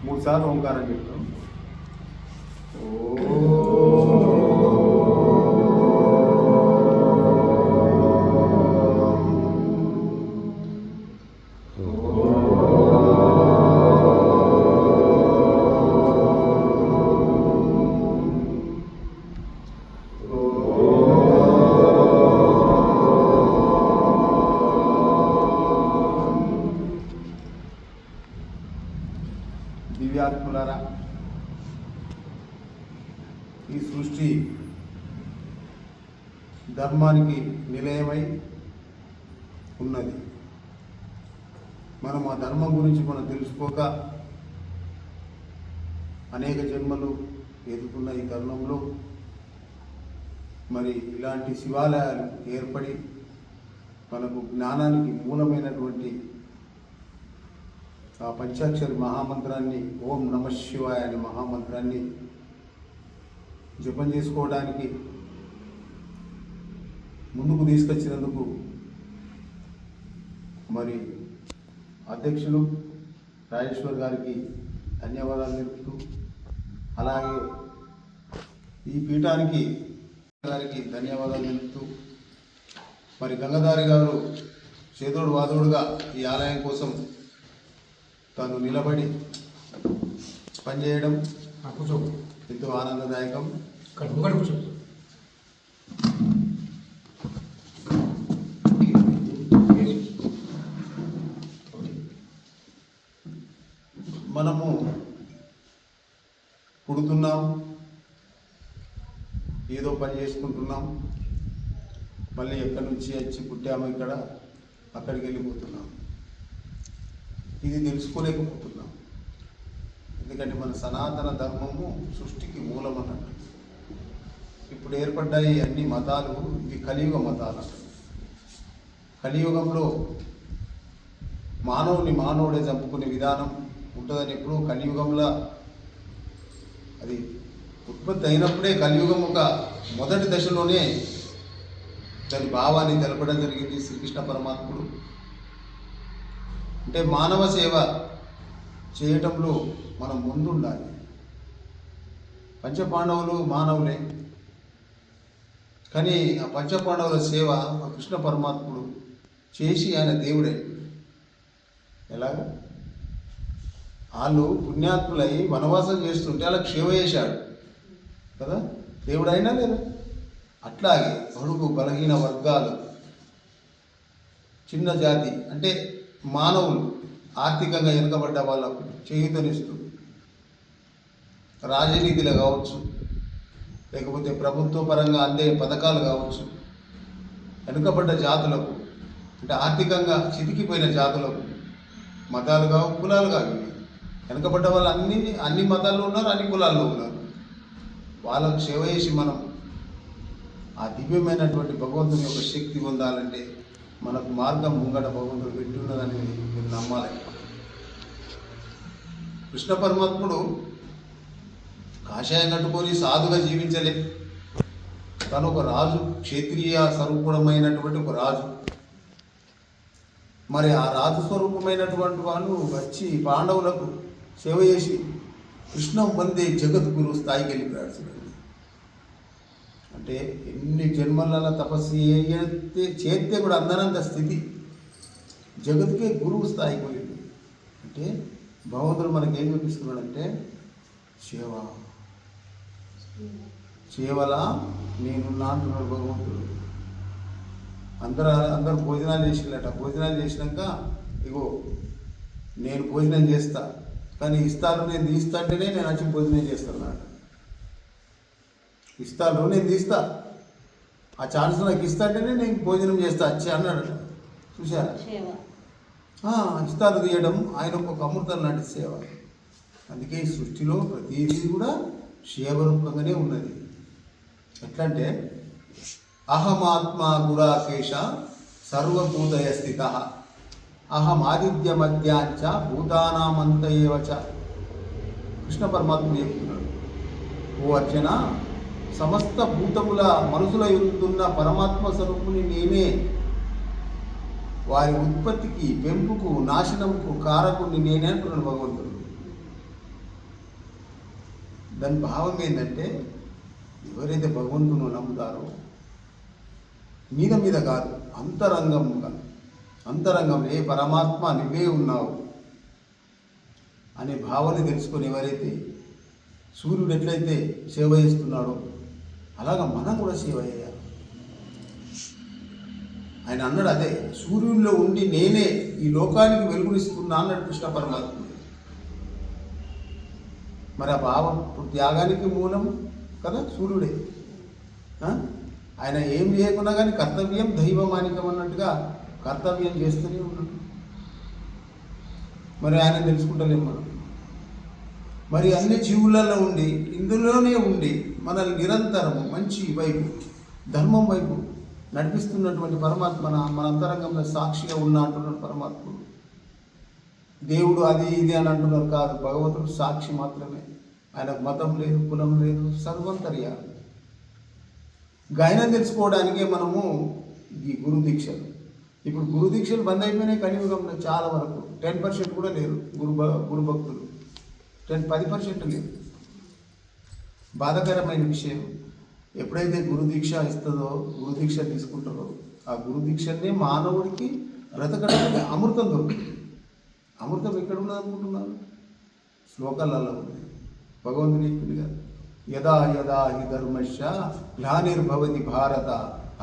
మూడు సార్లు ఓంకారం చెప్తాం. దివ్యాత్ములారా, ఈ సృష్టి ధర్మానికి నిలయమై ఉన్నది. మనం ఆ ధర్మం గురించి మనం తెలుసుకోక అనేక జన్మలు ఎదుర్కొన్న ఈ తరుణంలో మరి ఇలాంటి శివాలయాలు ఏర్పడి మనకు జ్ఞానానికి మూలమైనటువంటి ఆ పంచాక్షరి మహామంత్రాన్ని, ఓం నమః శివాయ అనే మహామంత్రాన్ని జపం చేసుకోవడానికి ముందుకు తీసుకొచ్చినందుకు మరి అధ్యక్షులు రాజేశ్వర్ గారికి ధన్యవాదాలు తెలుపుతూ, అలాగే ఈ పీఠానికి గారికి ధన్యవాదాలు తెలుపుతూ, మరి గంగధారి గారు చేదోడు వాదోడుగా ఈ ఆలయం కోసం తాను నిలబడి పనిచేయడం ఎంతో ఆనందదాయకం. మనము పుడుతున్నాం, ఏదో పని చేసుకుంటున్నాం, మళ్ళీ ఎక్కడి నుంచి వచ్చి పుట్టాము, ఇక్కడ అక్కడికి వెళ్ళిపోతున్నాం. ఇది తెలుసుకోలేకపోతున్నాం. ఎందుకంటే మన సనాతన ధర్మము సృష్టికి మూలం అన్నట్టు. ఇప్పుడు ఏర్పడ్డాయి అన్ని మతాలు, ఇవి కలియుగ మతాలు. కలియుగంలో మానవుని మానవుడే చంపుకునే విధానం ఉంటుందని ఎప్పుడు కలియుగంలో అది ఉత్పత్తి అయినప్పుడే కలియుగం ఒక మొదటి దశలోనే దాని భావాన్ని తెలపడం జరిగింది శ్రీకృష్ణ పరమాత్ముడు. అంటే మానవ సేవ చేయటంలో మనం ముందుండాలి. పంచపాండవులు మానవులే, కానీ ఆ పంచపాండవుల సేవ ఆ కృష్ణ పరమాత్ముడు చేసి ఆయన దేవుడే. ఎలాగా వాళ్ళు పుణ్యాత్ములై వనవాసం చేస్తుంటే వాళ్ళకి సేవ చేశాడు కదా, దేవుడు అయినా లేదా. అట్లాగే బడుగు బలహీన వర్గాలు, చిన్న జాతి అంటే మానవులు, ఆర్థికంగా వెనుకబడ్డ వాళ్ళకు చేయూతనిస్తూ రాజనీతిలో కావచ్చు, లేకపోతే ప్రభుత్వ పరంగా అందే పథకాలు కావచ్చు, వెనుకబడ్డ జాతులకు అంటే ఆర్థికంగా చితికిపోయిన జాతులకు, మతాలు కావు కులాలు కావు, వెనుకబడ్డ వాళ్ళు అన్ని మతాల్లో ఉన్నారు, అన్ని కులాల్లో ఉన్నారు. వాళ్ళకు సేవ చేసి మనం ఆ దివ్యమైనటువంటి భగవంతుని యొక్క శక్తి పొందాలంటే మనకు మార్గం ముంగట భగవంతుడు పెట్టున్నదని మీరు నమ్మాలి. కృష్ణ పరమాత్ముడు కాషాయం కట్టుకొని సాధుగా జీవించలే. తను ఒక రాజు, క్షత్రియ స్వరూపమైనటువంటి ఒక రాజు. మరి ఆ రాజు స్వరూపమైనటువంటి వాళ్ళు వచ్చి పాండవులకు సేవ చేసి కృష్ణం వందే జగద్గురు స్థాయికి వెళ్ళిపోయాడు. అంటే ఎన్ని జన్మలలో తపస్సు చేస్తే కూడా అందనంత స్థితి జగత్కే గురువు స్థాయికి వెళ్ళింది. అంటే భగవంతుడు మనకి ఏం చూపిస్తున్నాడంటే సేవలా నేనున్నా అంటున్నాడు భగవంతుడు. అందరూ భోజనాలు చేసినట. భోజనాలు చేసినాక ఇగో నేను భోజనం చేస్తా, కానీ ఇస్తాను నేను తీస్తాంటేనే నేను వచ్చి భోజనం చేస్తున్నాను. ఇస్తాను నేను తీస్తా, ఆ ఛాన్స్ నాకు ఇస్తాంటేనే నేను భోజనం చేస్తా వచ్చి అన్నాడు. చూశారా? ఇస్తాను తీయడం ఆయన ఒక అమృతం లాంటి సేవ. అందుకే ఈ సృష్టిలో ప్రతిదీ కూడా సేవరూపంగానే ఉన్నది. ఎట్లంటే అహమాత్మా గుడాకేశ సర్వభూతయ స్థిత అహం ఆదిత్య మధ్యాంచ భూతానామంతయేవచ. కృష్ణ పరమాత్మ చెప్తున్నాడు, ఓ అర్జున, సమస్త భూతముల మనసుల ఎదుగుతున్న పరమాత్మ స్వరూపుని నేనే. వారి ఉత్పత్తికి, పెంపుకు, నాశనంకు కారకుని నేనే అంటున్నాడు భగవంతుడు. దాని భావం ఏంటంటే ఎవరైతే భగవంతుని నమ్ముతారో మీద కాదు, అంతరంగంలో ఏ పరమాత్మ నువ్వే ఉన్నావు అనే భావన తెలుసుకొని ఎవరైతే సూర్యుడు ఎట్లయితే సేవ చేస్తున్నాడో అలాగా మనం కూడా సేవ చేయాలి. ఆయన అన్నాడు అదే, సూర్యుల్లో ఉండి నేనే ఈ లోకానికి వెలుగునిస్తున్నా అన్నాడు కృష్ణ పరమాత్మ. మరి ఆ భావం త్యాగానికి మూలం కదా సూర్యుడే. ఆయన ఏం చేయకున్నా కానీ కర్తవ్యం దైవమానికం అన్నట్టుగా కర్తవ్యం చేస్తూనే ఉన్నాడు. మరి ఆయన తెలుసుకుంటలేము మనం. మరి అన్ని జీవులలో ఉండి ఇందులోనే ఉండి మనల్ని నిరంతరము మంచి వైపు, ధర్మం వైపు నడిపిస్తున్నటువంటి పరమాత్మ మన అంతరంగంలో సాక్షిగా ఉన్న అంటున్నాడు పరమాత్ముడు. దేవుడు అది ఇది అని అంటున్నారు కాదు, భగవంతుడు సాక్షి మాత్రమే. ఆయనకు మతం లేదు, కులం లేదు, సర్వంతర్యాలు. గాయనం తెలుసుకోవడానికే మనము ఈ గురు దీక్షలు. ఇప్పుడు గురు దీక్షలు బంద్ అయిపోయినాయి కలియుగంలో చాలా వరకు. 10% కూడా లేరు గురు భక్తులు. 10% లేదు. బాధాకరమైన విషయం. ఎప్పుడైతే గురు దీక్ష ఇస్తుందో, గురు దీక్ష తీసుకుంటారో, ఆ గురు దీక్షనే మానవుడికి బ్రతకడానికి అమృతం దొరుకుతుంది. అమృతం ఎక్కడ ఉన్నది అనుకుంటున్నారు? శ్లోకాలలో ఉంది. భగవంతుని చెప్పింది కదా, యదా యదా హి ధర్మస్య గ్లానిర్భవతి భారత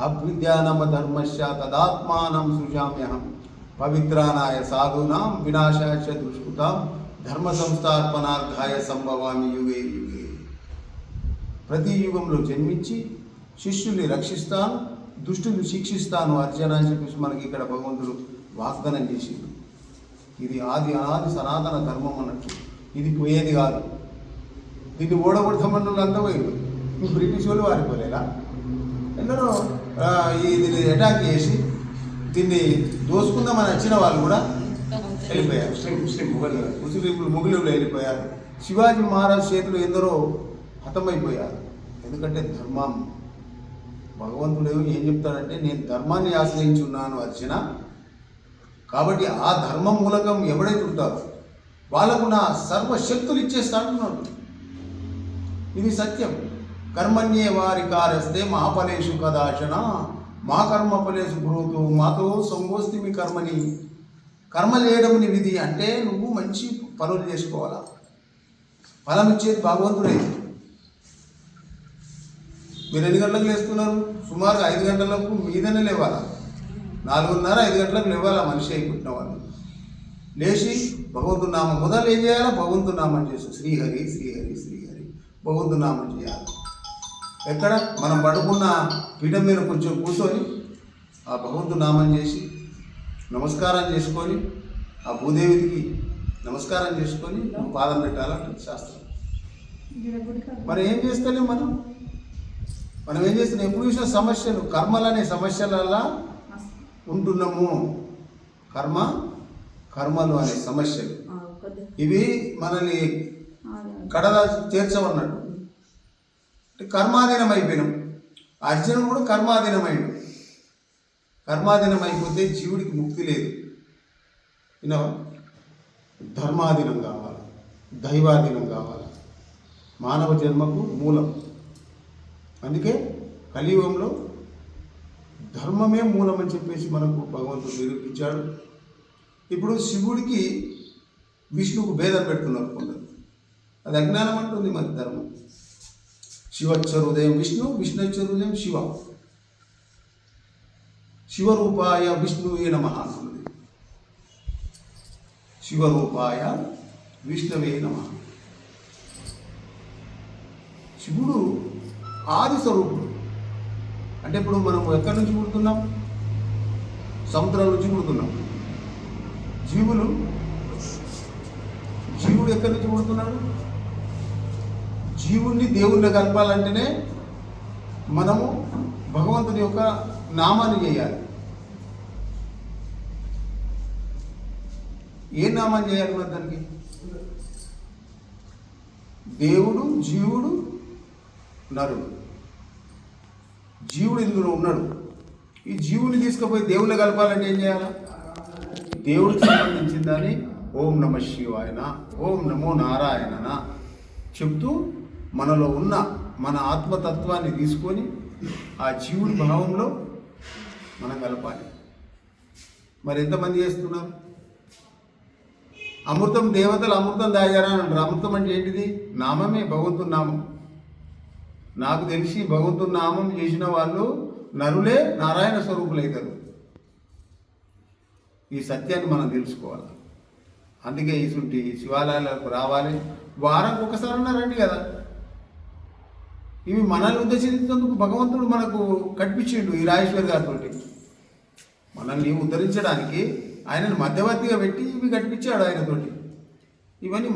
అభ్యుద్యానమ ధర్మస్య తదాత్మానం సృజామ్యహం పవిత్రానాయ సాధూనాం వినాశాయ దుష్కృతాం ధర్మ సంస్థాపనార్థాయ సంభవామి యుగే యుగే. ప్రతి యుగంలో జన్మించి శిష్యుల్ని రక్షిస్తాను, దుష్టుల్ని శిక్షిస్తాను అర్జున అని చెప్పేసి మనకి ఇక్కడ భగవంతుడు వాగ్దానం చేసిండు. ఇది ఆది అనాది సనాతన ధర్మం అన్నట్టు. ఇది పోయేది కాదు. దీన్ని ఓడగొడతామన్న వాళ్ళు అంతా పోయిండు. బ్రిటిష్ వాళ్ళు వారిపోలేదా? ఎందరో ఇది అటాక్ చేసి దీన్ని దోసుకుందామని వచ్చిన వాళ్ళు కూడా వెళ్ళిపోయారు. ముస్లింలు వెళ్ళిపోయారు. శివాజీ మహారాజ్ చేతులు ఎందరో హతమైపోయారు. ఎందుకంటే ధర్మం, భగవంతుడు ఏం చెప్తాడంటే, నేను ధర్మాన్ని ఆశ్రయించి ఉన్నాను అర్జున, కాబట్టి ఆ ధర్మం మూలకం ఎవడైతే ఉంటారో వాళ్ళకు నా సర్వశక్తులు ఇచ్చేస్తా అంటున్నాడు. ఇది సత్యం. కర్మణ్యే వారి కార్యస్తే మా ఫలేషు కదాచన మా కర్మ ఫలేషు బ్రూతు మాతో సంగోస్తి మీ కర్మని. కర్మ చేయడం నీ విధి అంటే నువ్వు మంచి పనులు చేసుకోవాలా. ఫలం ఇచ్చేది భగవంతుడే. మీరు ఎన్ని గంటలకు లేస్తున్నారు? సుమారు 5 గంటలకు మీదనే లేవాలా. 4:30 5 గంటలకు లేవాలా మనిషి అయిపోయిన వాళ్ళు. లేచి భగవంతుని నామం మొదలు ఏం చేయాలా? భగవంతుని నామం చేసి శ్రీహరి శ్రీహరి శ్రీహరి భగవంతుని నామం చేయాలి. ఎక్కడ? మనం పడుకున్న పీఠం మీద కొంచెం కూర్చొని ఆ భగవంతుని నామం చేసి నమస్కారం చేసుకొని ఆ భూదేవికి నమస్కారం చేసుకొని పాదం పెట్టాలంటే శాస్త్రం. మరి ఏం చేస్తలేం మనం ఏం చేస్తున్నాం? ఎప్పుడు చూసిన సమస్యలు, కర్మలనే సమస్యలలా ఉంటున్నాము. కర్మలు అనే సమస్యలు ఇవి మనల్ని కడలా చేర్చమన్నట్టు. కర్మాధీనం అయిపోయినాం. అర్జునుడు కూడా కర్మాధీనమైండు. కర్మాధీనం అయిపోతే జీవుడికి ముక్తి లేదు. విన్నావా? ధర్మాధీనం కావాలి, దైవాధీనం కావాలి. మానవ జన్మకు మూలం. అందుకే కలియుగంలో ధర్మమే మూలం అని చెప్పేసి మనకు భగవంతుడు నిరూపించాడు. ఇప్పుడు శివుడికి విష్ణువుకు భేదం పెడుతున్నారు కొందరు. అది అజ్ఞానం అంటుంది మరి ధర్మం. శివచ్చరుదయం విష్ణు, విష్ణుచ్చరుదయం శివ. శివరూపాయ విష్ణువే నమః అంటుంది. శివరూపాయ విష్ణువే నమః. శివుడు ఆది స్వరూపుడు. అంటే ఇప్పుడు మనం ఎక్కడి నుంచి పుడుతున్నాం? సముద్రం నుంచి పుడుతున్నాం. జీవుడు ఎక్కడి నుంచి పుడుతున్నాడు? జీవుణ్ణి దేవుణ్ణి కలపాలంటేనే మనము భగవంతుని యొక్క నామాన్ని చేయాలి. ఏ నామాన్ని చేయాలి మరి దానికి? దేవుడు, జీవుడు, నరుడు. జీవుడు ఇందులో ఉన్నాడు. ఈ జీవుని తీసుకుపోయి దేవుళ్ళు కలపాలంటే ఏం చేయాలి? దేవుడికి సంబంధించిన దాన్ని ఓం నమ శివాయన, ఓం నమో నారాయణన చెప్తూ మనలో ఉన్న మన ఆత్మతత్వాన్ని తీసుకొని ఆ జీవుడి భావంలో మనం కలపాలి. మరి ఎంతమంది చేస్తున్నారు? అమృతం దేవతలు అమృతం తాగారా అని అంటారు. అమృతం అంటే ఏంటిది? నామమే, భగవంతుని నామం. నాకు తెలిసి భగవంతుని నామం చేసిన వాళ్ళు నరులే నారాయణ స్వరూపులు అవుతారు. ఈ సత్యాన్ని మనం తెలుసుకోవాలి. అందుకే ఇటువంటి శివాలయాలకు రావాలి. వారానికి ఒకసారి అన్నారండి కదా. ఇవి మనల్ని ఉద్ధరించేందుకు భగవంతుడు మనకు కట్టించిండు ఈ రాజేశ్వరి గారితో. మనల్ని ఉద్ధరించడానికి ఆయనను మధ్యవర్తిగా పెట్టి ఇవి కట్టించాడు ఆయనతోటి. ఇవన్నీ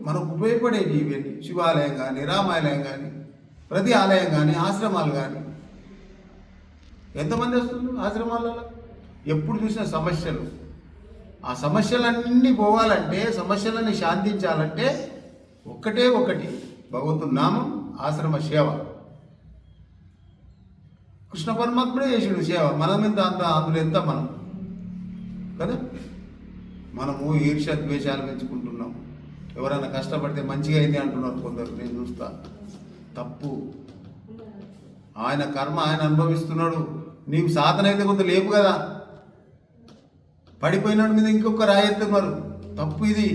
మనకు ఉపయోగపడేవి. ఇవన్నీ శివాలయం కానీ, రామాలయం కానీ, ప్రతి ఆలయం కానీ, ఆశ్రమాలు కానీ. ఎంతమంది వస్తున్నారు ఆశ్రమాలలో? ఎప్పుడు చూసిన సమస్యలు. ఆ సమస్యలన్నీ పోవాలంటే, సమస్యలన్నీ శాంతించాలంటే ఒక్కటే ఒకటి, భగవంతుని నామం, ఆశ్రమ సేవ. కృష్ణ పరమాత్ముడే చేసిండు సేవ. మనం ఎంత అందులో ఎంత మనం కదా. మనము ఈర్ష్య ద్వేషాలు పెంచుకుంటున్నాం. ఎవరైనా కష్టపడితే మంచిగా అయింది అంటున్నారు కొందరు. నేను చూస్తా. తప్పు. ఆయన కర్మ ఆయన అనుభవిస్తున్నాడు. నీకు సాధన అయితే కొంత లేపు కదా. పడిపోయినాడు మీద ఇంకొక రాయి ఎత్తున్నారు. తప్పు ఇది.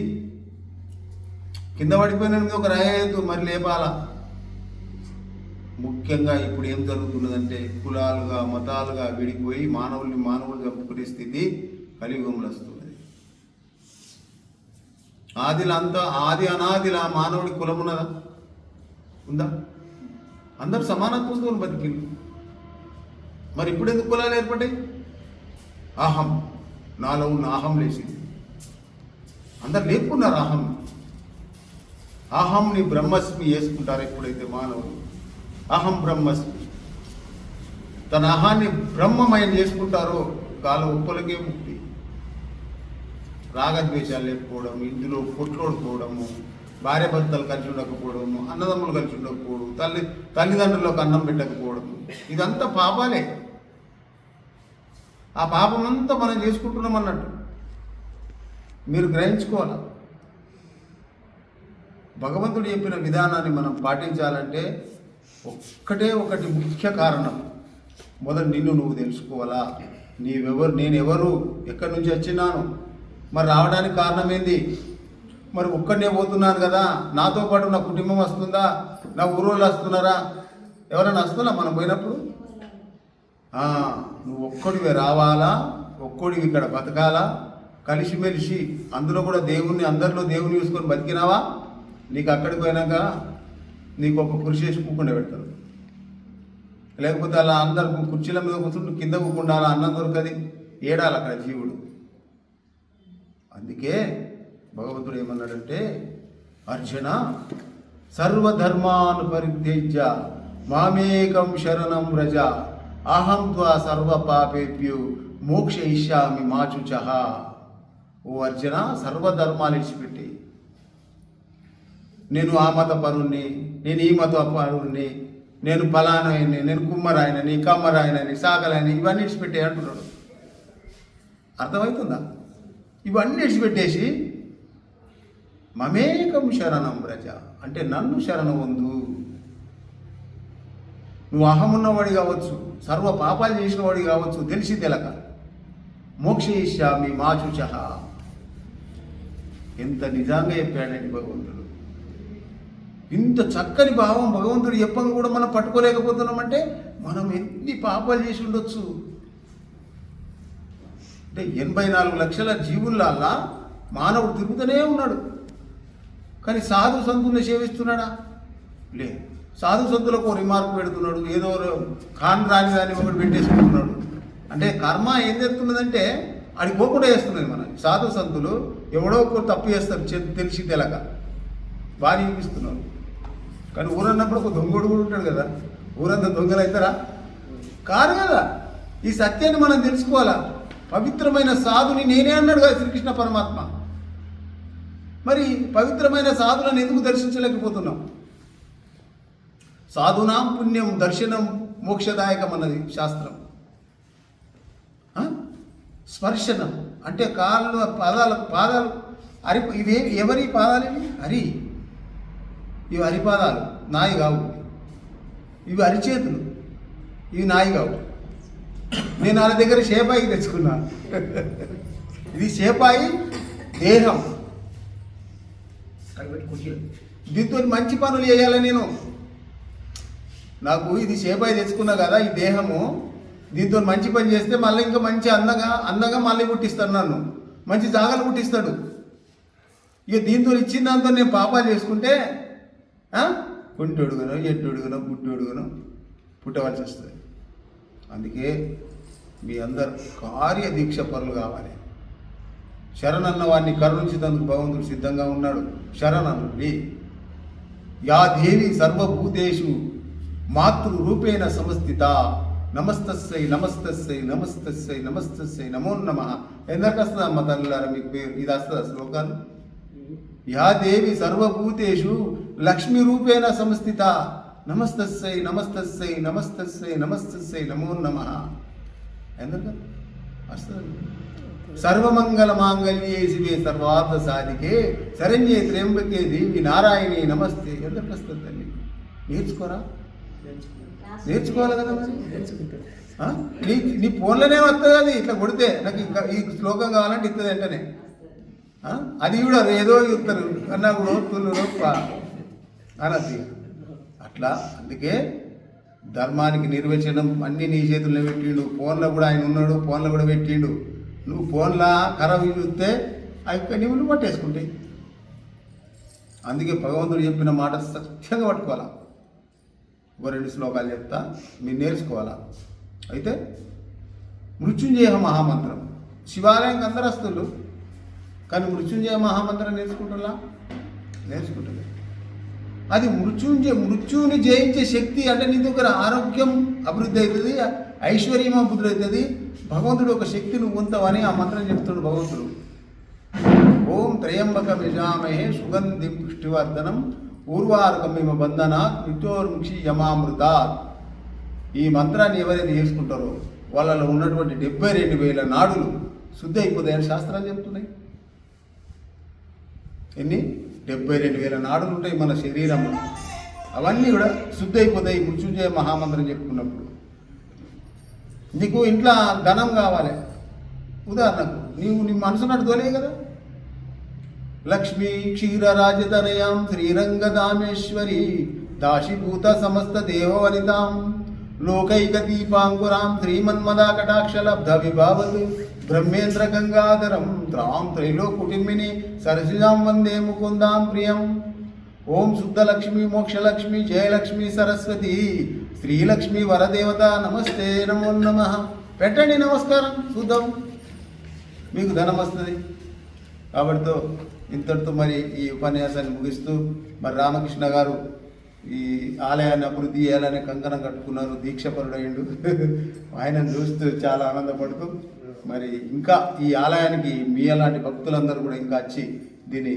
కింద పడిపోయినాడు మీద ఒక రాయి ఎత్తు మరి లేపాలా. ముఖ్యంగా ఇప్పుడు ఏం జరుగుతున్నదంటే కులాలుగా మతాలుగా విడిపోయి మానవులు చంపుకునే స్థితి కలియుగంలో వస్తున్నది. ఆది అనాదిలా మానవుడి కులం ఉన్నదా? ఉందా? అందరూ సమానత్వంతో బతికింది. మరి ఇప్పుడు ఎందుకు కులాలు ఏర్పడ్డాయి? అహం, నాలో ఉన్న అహం లేచింది. అందరు లేపుకున్నారు అహం. అహంని బ్రహ్మస్మి వేసుకుంటారు ఎప్పుడైతే మానవులు. అహం బ్రహ్మస్మి. తన అహాన్ని బ్రహ్మమయం చేసుకుంటారో కాల ఉప్పలకే ముక్తి. రాగద్వేషాలు లేకపోవడం, ఇందులో కొట్లాడుకోవడము, భార్య భర్తలు కలిసి ఉండకపోవడము, అన్నదమ్ములు కలిసి ఉండకపోవడం, తల్లిదండ్రులకు అన్నం పెట్టకపోవడము, ఇదంతా పాపాలే. ఆ పాపమంతా మనం చేసుకుంటున్నాం అన్నట్టు మీరు గ్రహించుకోవాలి. భగవంతుడు చెప్పిన విధానాన్ని మనం పాటించాలంటే ఒక్కటే ఒకటి ముఖ్య కారణం. మొదట నిన్ను నువ్వు తెలుసుకోవాలా. నేనెవరు, ఎక్కడి నుంచి వచ్చినాను, మరి రావడానికి కారణం ఏంది? మరి ఒక్కడనే పోతున్నాను కదా, నాతో పాటు నా కుటుంబం వస్తుందా, నా ఊరోళ్ళు వస్తున్నారా, ఎవరైనా వస్తున్నా మనం పోయినప్పుడు? నువ్వు ఒక్కడివి రావాలా, ఒక్కడివి ఇక్కడ బతకాలా, కలిసిమెలిసి అందులో కూడా దేవుణ్ణి, అందరిలో దేవుని చూసుకొని బతికినావా, నీకు అక్కడికి పోయినాక నీకు ఒక కుర్చీ వేసి కూకుండా పెడతారు. లేకపోతే అలా అందరు కుర్చీల మీద కూర్చుంటూ కింద కూకుండా అలా అన్నం దొరకది, ఏడాలి అక్కడ జీవుడు. అందుకే భగవంతుడు ఏమన్నాడంటే, అర్జున సర్వధర్మాన్ పరిత్యజ్య మామేకం శరణం వ్రజ అహం త్వా సర్వ పాపేభ్యో మోక్షయిష్యామి మా శుచః. ఓ అర్జున, సర్వధర్మాలు ఇచ్చిపెట్టి, నేను ఆ మత పరుణ్ణి, నేను ఈ మత పరుణ్ణి, నేను ఫలానాయని, నేను కుమ్మరాయనని, కమ్మరాయనని, సాకలని, ఇవన్నీ ఇచ్చిపెట్టే అంటున్నాడు. అర్థమవుతుందా? ఇవన్నీ ఇచ్చిపెట్టేసి మమేకం శరణం వ్రజ అంటే నన్ను శరణం పొందు. నువ్వు అహమున్నవాడి కావచ్చు, సర్వ పాపాలు చేసిన వాడి కావచ్చు, తెలిసి తెలక, మోక్షయిష్యామి మా శుచః. ఎంత నిజంగా చెప్పాడండి భగవంతుడు. ఇంత చక్కని భావం భగవంతుడు చెప్పంగా కూడా మనం పట్టుకోలేకపోతున్నామంటే మనం ఎన్ని పాపాలు చేసి ఉండొచ్చు. అంటే 84 లక్షల జీవుల్లాల్లా మానవుడు తిరుగుతూనే ఉన్నాడు. కానీ సాధు సంతుల్ని సేవిస్తున్నాడా? లే. సాధు సంతులకు రిమార్క్ పెడుతున్నాడు, ఏదో కాన్ రాని దాన్ని ఒకటి పెట్టేసుకుంటున్నాడు. అంటే కర్మ ఏం చేస్తున్నదంటే అది పోకుండా చేస్తున్నది. మన సాధు సంతులు ఎవడో ఒకరు తప్పు చేస్తారు, తెలిసి తెలక వారి చూపిస్తున్నారు. కానీ ఊరన్నప్పుడు ఒక దొంగడు కూడా ఉంటాడు కదా, ఊరంతా దొంగలు అవుతారా? కాదు కదా. ఈ సత్యాన్ని మనం తెలుసుకోవాలా. పవిత్రమైన సాధుని నేనే అన్నాడు కదా శ్రీకృష్ణ పరమాత్మ. మరి పవిత్రమైన సాధులను ఎందుకు దర్శించలేకపోతున్నాం? సాధునాం పుణ్యం దర్శనం మోక్షదాయకం అన్నది శాస్త్రం. స్పర్శనం అంటే కాళ్ళు, పాదాలు అరి, ఇవి ఎవరి పాదాలు? ఇవి హరి. ఇవి హరిపాదాలు, నాయి కావు. ఇవి అరిచేతులు, ఇవి నాయి కావు. నేను వాళ్ళ దగ్గర షేపాయి తెచ్చుకున్నాను. ఇది షేపాయి దేహం. దీంతో మంచి పనులు చేయాలి నేను. నాకు ఇది షేపాయి తెచ్చుకున్నా కదా, ఈ దేహము, దీంతో మంచి పని చేస్తే మళ్ళీ ఇంకా మంచి అందంగా మళ్ళీ పుట్టిస్తాడు, నన్ను మంచి జాగాలు పుట్టిస్తాడు. ఇక దీంతో ఇచ్చిన దాంతో నేను పాపాలు చేసుకుంటే కుంటొడుగునో, ఎట్టొడుగునో, గుట్టొడుగునో పుట్టవలసి వస్తుంది. అందుకే మీ అందరు కార్యదీక్ష పరులు కావాలి. శరణన్న వాడిని కరుణించేందుకు భగవంతుడు సిద్ధంగా ఉన్నాడు. శరణనుడి యా దేవి సర్వభూతేషు మాతృరూపేణ సమస్థిత నమస్తస్సై నమస్తస్సై నమస్తస్సై నమస్తస్సై నమో నమః. ఎందుకు వస్తుంది అమ్మ తల్లులారా మీకు పేరు? ఇది వస్తుంది శ్లోకాలు. యా దేవి సర్వభూతేషు లక్ష్మీ రూపేణ సమస్థిత నమస్తస్సై నమస్తస్సై నమస్తస్సై నమస్తస్సై నమో నమః. ఎందుకు వస్తుంది? సర్వమంగళ మాంగళ్యే శివే సర్వార్థ సాధికే శరణ్యే త్ర్యంబకే దేవి నారాయణి నమస్తే. ఎందుకు వస్తుంది తల్లి? నేర్చుకోరా? నేర్చుకోవాలి కదా మరి. నీ ఫోన్లోనే వస్తుంది. అది ఇట్లా కొడితే నాకు ఇంకా ఈ శ్లోకం కావాలంటే ఇస్తుంది వెంటనే. అది కూడా ఏదో ఇస్తారు అన్నా కూడా తుల్లు అనద్ది అట్లా. అందుకే ధర్మానికి నిర్వచనం అన్నీ నీ చేతుల్లో పెట్టిండు. ఫోన్లో కూడా ఆయన ఉన్నాడు, ఫోన్లో కూడా పెట్టిండు. నువ్వు ఫోన్లో ఖరాబ్ చూస్తే అవి నువ్వు పట్టేసుకుంటాయి. అందుకే భగవంతుడు చెప్పిన మాట సత్యంగా పట్టుకోవాలా. ఒక 2 శ్లోకాలు చెప్తా, మీరు నేర్చుకోవాలా. అయితే మృత్యుంజయ మహామంత్రం శివాలయం అందరూ వస్తుళ్ళు, కానీ మృత్యుంజయ మహామంత్రం నేర్చుకుంటున్నా? నేర్చుకుంటుంది. అది మృత్యుని జయించే శక్తి. అంటే నీ దగ్గర ఆరోగ్యం అభివృద్ధి అవుతుంది, ఐశ్వర్యం అభివృద్ధి అవుతుంది. భగవంతుడు ఒక శక్తి నువ్వు ఉంతావని ఆ మంత్రం చెప్తాడు భగవంతుడు. ఓం త్రయంబక యజామహే సుగంధిం పుష్టివర్ధనం ఊర్వారుకమిమ బంధనాత్ మృత్యోర్ముక్షి యమామృతాత్. ఈ మంత్రాన్ని ఎవరైతే చేసుకుంటారో వాళ్ళలో ఉన్నటువంటి 72,000 నాడులు శుద్ధి అయిపోతాయని శాస్త్రాలు చెప్తున్నాయి. ఎన్ని? 72,000 నాడులు ఉంటాయి మన శరీరంలో. అవన్నీ కూడా శుద్ధి అయిపోతాయి మృత్యుంజయ మహామంత్రం చెప్పుకున్నప్పుడు. నీకు ఇంట్లో ధనం కావాలి, ఉదాహరణకు నీ మనసున్నట్టు తోలే కదా, లక్ష్మీ క్షీరరాజతనయాం శ్రీరంగదామేశ్వరీ దాశీభూత సమస్త దేవవనితాం లోకైక దీపాంకురాం శ్రీమన్మదాకటాక్షలబ్ధ విభావతు బ్రహ్మేంద్ర గంగాధరం త్రాం త్రైలోకుటిమిని సరసిజాం వందే ముకుందాం ప్రియం. ఓం శుద్ధలక్ష్మి మోక్షలక్ష్మి జయలక్ష్మి సరస్వతి శ్రీలక్ష్మి వరదేవత నమస్తే నమో నమః. పెట్టండి నమస్కారం, చూద్దాం మీకు ధనం వస్తుంది. కాబట్టి ఇంతటితో మరి ఈ ఉపన్యాసాన్ని ముగిస్తూ మరి రామకృష్ణ గారు ఈ ఆలయాన్ని అభివృద్ధి చేయాలని కంకణం కట్టుకున్నారు, దీక్షపరుడయ్యిండు. ఆయనను చూస్తూ చాలా ఆనందపడుతూ మరి ఇంకా ఈ ఆలయానికి మీ అలాంటి భక్తులందరూ కూడా ఇంకా వచ్చి దీన్ని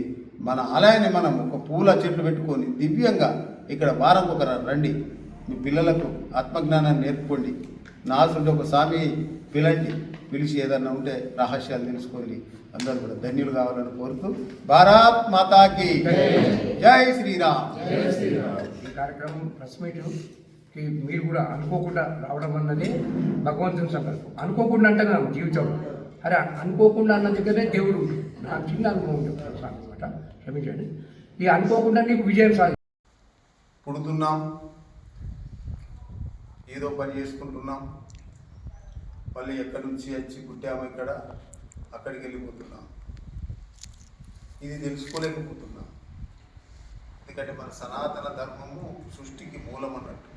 మన ఆలయాన్ని మనం ఒక పూల చెట్లు పెట్టుకొని దివ్యంగా ఇక్కడ వారం ఒక రండి, మీ పిల్లలకు ఆత్మజ్ఞానాన్ని నేర్పుకోండి. నాసుంటే ఒక స్వామి పిలిచి ఏదన్నా ఉంటే రహస్యాలు తెలుసుకోండి. అందరూ కూడా ధన్యులు కావాలని కోరుతూ భారత్ మాతాకి జై శ్రీరామ్. ఈ కార్యక్రమం ప్రెస్ మీట్కి మీరు కూడా అనుకోకుండా రావడం అన్నది భగవంతుని సంకల్పం. అనుకోకుండా అంటే కదా జీవితంలో, అరే అనుకోకుండా అన్న దగ్గరే దేవుడు. నాకు చిన్న అనుభవం చెప్తాను అనమాట, క్షమించండి. ఈ అనుకోకుండా నీకు విజయం సాధి పుడుతున్నాం, ఏదో పని చేసుకుంటున్నాం, మళ్ళీ ఎక్కడి నుంచి వచ్చి పుట్టాము ఇక్కడ అక్కడికి వెళ్ళిపోతున్నాం. ఇది తెలుసుకోలేకపోతున్నాం. ఎందుకంటే మన సనాతన ధర్మము సృష్టికి మూలం అన్నట్టు.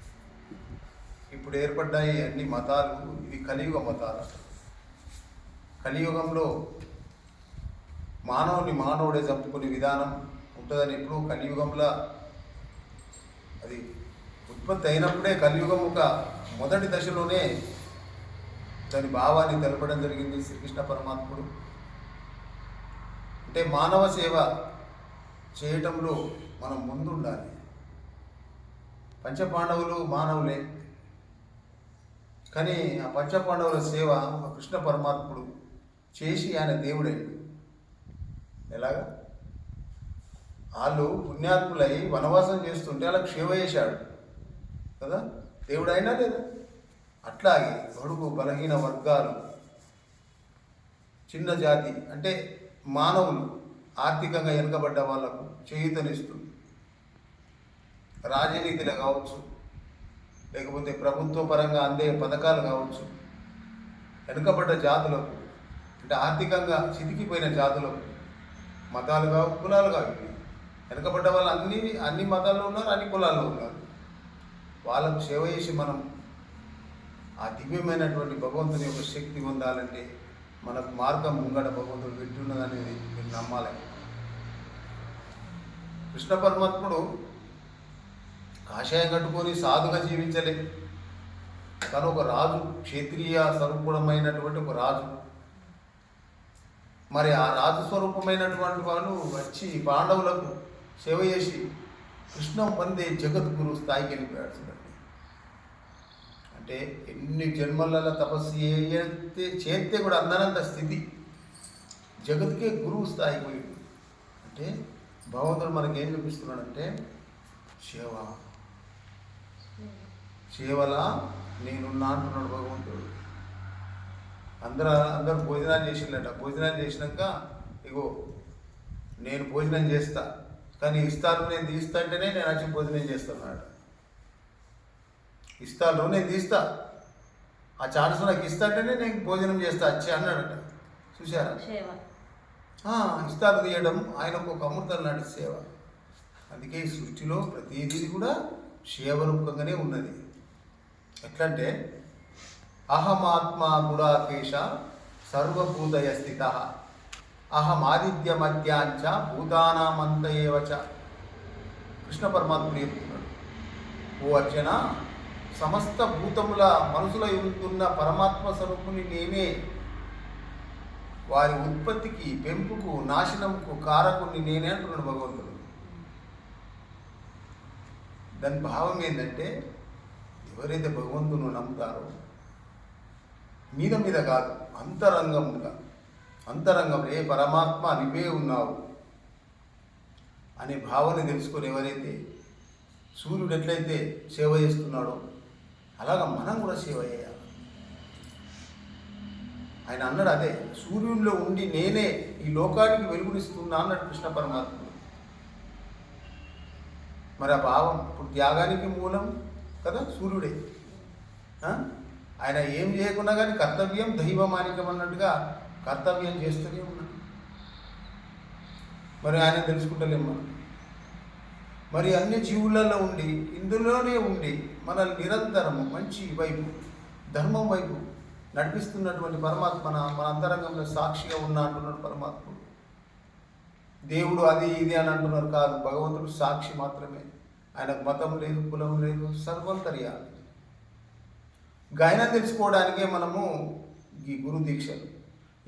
ఇప్పుడు ఏర్పడ్డాయి అన్ని మతాలు, ఇవి కలియుగ మతాలు. కలియుగంలో మానవుడే చంపుకునే విధానం ఉంటుందని ఎప్పుడు కలియుగంలో అది ఉత్పత్తి అయినప్పుడే కలియుగం ఒక మొదటి దశలోనే దాని భావాన్ని తెలపడం జరిగింది శ్రీకృష్ణ పరమాత్ముడు. అంటే మానవ సేవ చేయటంలో మనం ముందుండాలి. పంచపాండవులు మానవులే, కానీ ఆ పంచపాండవుల సేవ కృష్ణ పరమాత్ముడు చేసి ఆయన దేవుడే. ఎలాగా? వాళ్ళు పుణ్యాత్ములై వనవాసం చేస్తుంటే వాళ్ళకి సేవ చేశాడు కదా, దేవుడు అయినా లేదా? అట్లాగే బడుగు బలహీన వర్గాలు, చిన్న జాతి అంటే మానవులు, ఆర్థికంగా వెనుకబడ్డ వాళ్లకు చేయూతనిస్తూ రాజనీతిలో కావచ్చు, లేకపోతే ప్రభుత్వ పరంగా అందే పథకాలు కావచ్చు, వెనుకబడ్డ జాతులకు అంటే ఆర్థికంగా చితికిపోయిన జాతులకు, మతాలు కావు కులాలు కావు, వెనుకబడ్డ వాళ్ళు అన్ని మతాల్లో ఉన్నారు, అన్ని కులాల్లో ఉన్నారు. వాళ్ళకు సేవ చేసి మనం ఆ దివ్యమైనటువంటి భగవంతుని యొక్క శక్తి పొందాలంటే మనకు మార్గం ముంగడ భగవంతుడు పెట్టున్నదనేది మీరు నమ్మాలి. కృష్ణ పరమాత్ముడు కాషాయం కట్టుకొని సాధుగా జీవించలే. తను ఒక రాజు, క్షత్రియ స్వరూపమైనటువంటి ఒక రాజు. మరి ఆ రాజు స్వరూపమైనటువంటి వాళ్ళు వచ్చి పాండవులకు సేవ చేసి కృష్ణం పొందే జగద్గురు స్థాయికి వెళ్ళిపోయాడు. చూడండి, అంటే ఎన్ని జన్మలలో తపస్సు చేస్తే కూడా అందనంత స్థితి జగత్కే గురువు స్థాయికి పోయింది. అంటే భగవంతుడు మనకేం చూపిస్తున్నాడంటే సేవలా నేనున్నా అంటున్నాడు భగవంతుడు. అందరూ భోజనాలు చేసిందట. భోజనాలు చేసినాక ఇగో నేను భోజనం చేస్తా, కానీ ఇస్తాను నేను తీస్తా అంటేనే నేను వచ్చి భోజనం చేస్తున్నాడు. ఇస్తాను నేను తీస్తా, ఆ ఛాన్స్ నాకు ఇస్తా అంటేనే నేను భోజనం చేస్తా వచ్చి అన్నాడట. చూసారా? ఇస్తాను తీయడం ఆయనకు ఒక అమృతం లాంటి సేవ. అందుకే ఈ సృష్టిలో ప్రతిదీ కూడా సేవ రూపంగానే ఉన్నది. ఎట్లంటే అహమాత్మా గుడాకేశ సర్వభూతయ స్థిత అహం ఆదిత్య మధ్యాంచ భూతానామంత ఏవచ. కృష్ణ పరమాత్ముడు చెప్తున్నాడు, ఓ అర్జున, సమస్త భూతముల మనసులో ఉంటున్న పరమాత్మ స్వరూపుని నేనే. వారి ఉత్పత్తికి, పెంపుకు, నాశనంకు కారకుని నేనే అంటున్నాడు భగవంతుడు. దాని భావం ఏంటంటే ఎవరైతే భగవంతుని నమ్ముతారో మీద కాదు, అంతరంగంలో ఏ పరమాత్మ నువ్వే ఉన్నావు అనే భావన తెలుసుకొని ఎవరైతే సూర్యుడు ఎట్లయితే సేవ చేస్తున్నాడో అలాగా మనం కూడా సేవ చేయాలి. ఆయన అన్నాడు అదే, సూర్యుడిలో ఉండి నేనే ఈ లోకానికి వెలుగునిస్తున్నా అన్నాడు కృష్ణ పరమాత్మ. మరి ఆ భావం ఇప్పుడు త్యాగానికి మూలం కదా సూర్యుడే. ఆయన ఏం చేయకున్నా కానీ కర్తవ్యం దైవమానికం అన్నట్టుగా కర్తవ్యం చేస్తూనే ఉన్నాడు. మరి ఆయన తెలుసుకుంటలేం మనం. మరి అన్ని జీవులలో ఉండి ఇందులోనే ఉండి మనల్ని నిరంతరము మంచి వైపు ధర్మం వైపు నడిపిస్తున్నటువంటి పరమాత్మ మన అంతరంగంలో సాక్షిగా ఉన్నా అంటున్నాడు పరమాత్మ. దేవుడు అది ఇది అని అంటున్నారు కాదు, భగవంతుడు సాక్షి మాత్రమే. ఆయనకు మతం లేదు, కులం లేదు, సర్వంతర్యామి. గాయనం తెలుసుకోవడానికే మనము ఈ గురు దీక్షలు.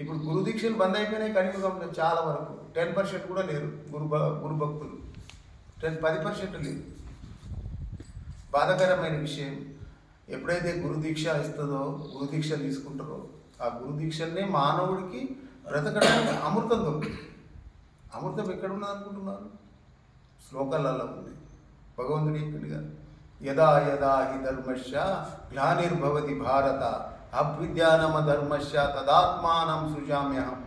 ఇప్పుడు గురు దీక్షలు బంద్ అయిపోయినాయి కలియుగంలో చాలా వరకు. 10% కూడా లేరు గురు భక్తులు. 10% లేదు. బాధాకరమైన విషయం. ఎప్పుడైతే గురు దీక్ష ఇస్తుందో, గురు దీక్ష తీసుకుంటారో, ఆ గురు దీక్షనే మానవుడికి బ్రతకడానికి అమృతం దొరుకుతుంది. అమృతం ఎక్కడ ఉన్నది అనుకుంటున్నారు? శ్లోకాలలో ఉంది. భగవంతుడు చెప్పిండుగా, యదా యదా హి ధర్మశ్చ గ్లానిర్భవతి భారత అభ్యుద్యానమ ధర్మశ్చ తదాత్మానం సృజామ్యహం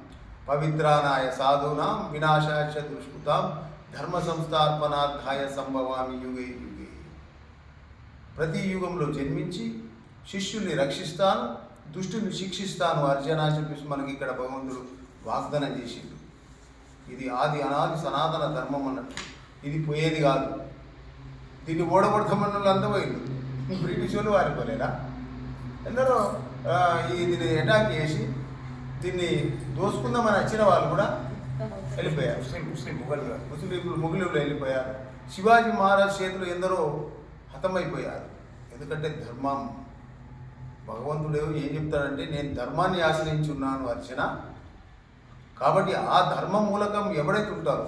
పవిత్రానాయ సాధూనాం వినాశాయ దుష్కృతాం ధర్మ సంస్థార్పణార్థాయ సంభవామి యుగే యుగే. ప్రతి యుగంలో జన్మించి శిష్యుల్ని రక్షిస్తాను, దుష్టుని శిక్షిస్తాను అర్జున చెప్పేసి మనకి ఇక్కడ భగవంతుడు వాగ్దానం చేసిండు. ఇది ఆది అనాది సనాతన ధర్మం అన్నట్టు. ఇది పోయేది కాదు. దీన్ని ఓడగొడతామన్న వాళ్ళు అంతా పోయిండు. బ్రిటిష్ వాళ్ళు వారిపోలేరా? ఎందరో దీన్ని అటాక్ చేసి దీన్ని దోసుకుందామని వచ్చిన వాళ్ళు కూడా వెళ్ళిపోయారు. ముస్లింలు వెళ్ళిపోయారు. శివాజీ మహారాజ్ చేతులు ఎందరో హతమైపోయారు. ఎందుకంటే ధర్మం, భగవంతుడు ఏం చెప్తాడంటే నేను ధర్మాన్ని ఆశ్రయించున్నాను అర్చన, కాబట్టి ఆ ధర్మ మూలకం ఎవరైతే ఉంటారో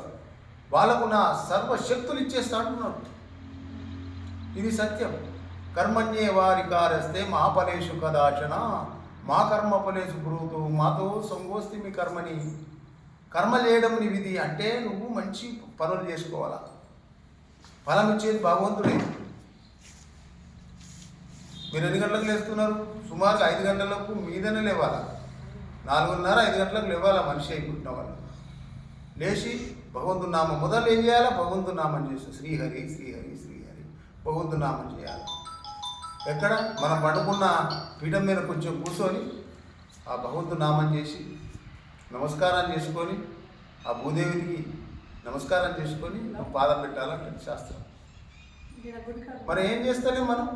వాళ్ళకు నా సర్వశక్తులు ఇచ్చేస్తా అంటున్నాడు. ఇది సత్యం. కర్మణ్యే వారికారస్తే మా ఫలేషు కదాచన మా కర్మ ఫలేషు బ్రూతు మాతో సంగోస్తి మీ కర్మని. కర్మ చేయడం నీ విధి అంటే నువ్వు మంచి పనులు చేసుకోవాలా. ఫలం ఇచ్చేది భగవంతుడే. మీరు ఎన్ని గంటలకు లేస్తున్నారు? సుమారుగా 5 గంటలకు మీదనే లేవాలా. 4:30 5 గంటలకు లేవాలా మనిషి అయిపోతున్న వాళ్ళు. లేచి భగవంతుని నామం మొదలు ఏం చేయాలా? భగవంతుని నామం చేస్తాం. శ్రీహరి శ్రీహరి శ్రీహరి భగవంతుని నామం చేయాలి. ఎక్కడ? మనం పడుకున్న పీఠం మీద కొంచెం కూర్చొని ఆ భగవంతుని నామం చేసి నమస్కారం చేసుకొని ఆ భూదేవికి నమస్కారం చేసుకొని పాదం పెట్టాలంటే శాస్త్రం. మరి ఏం చేస్తలేం మనం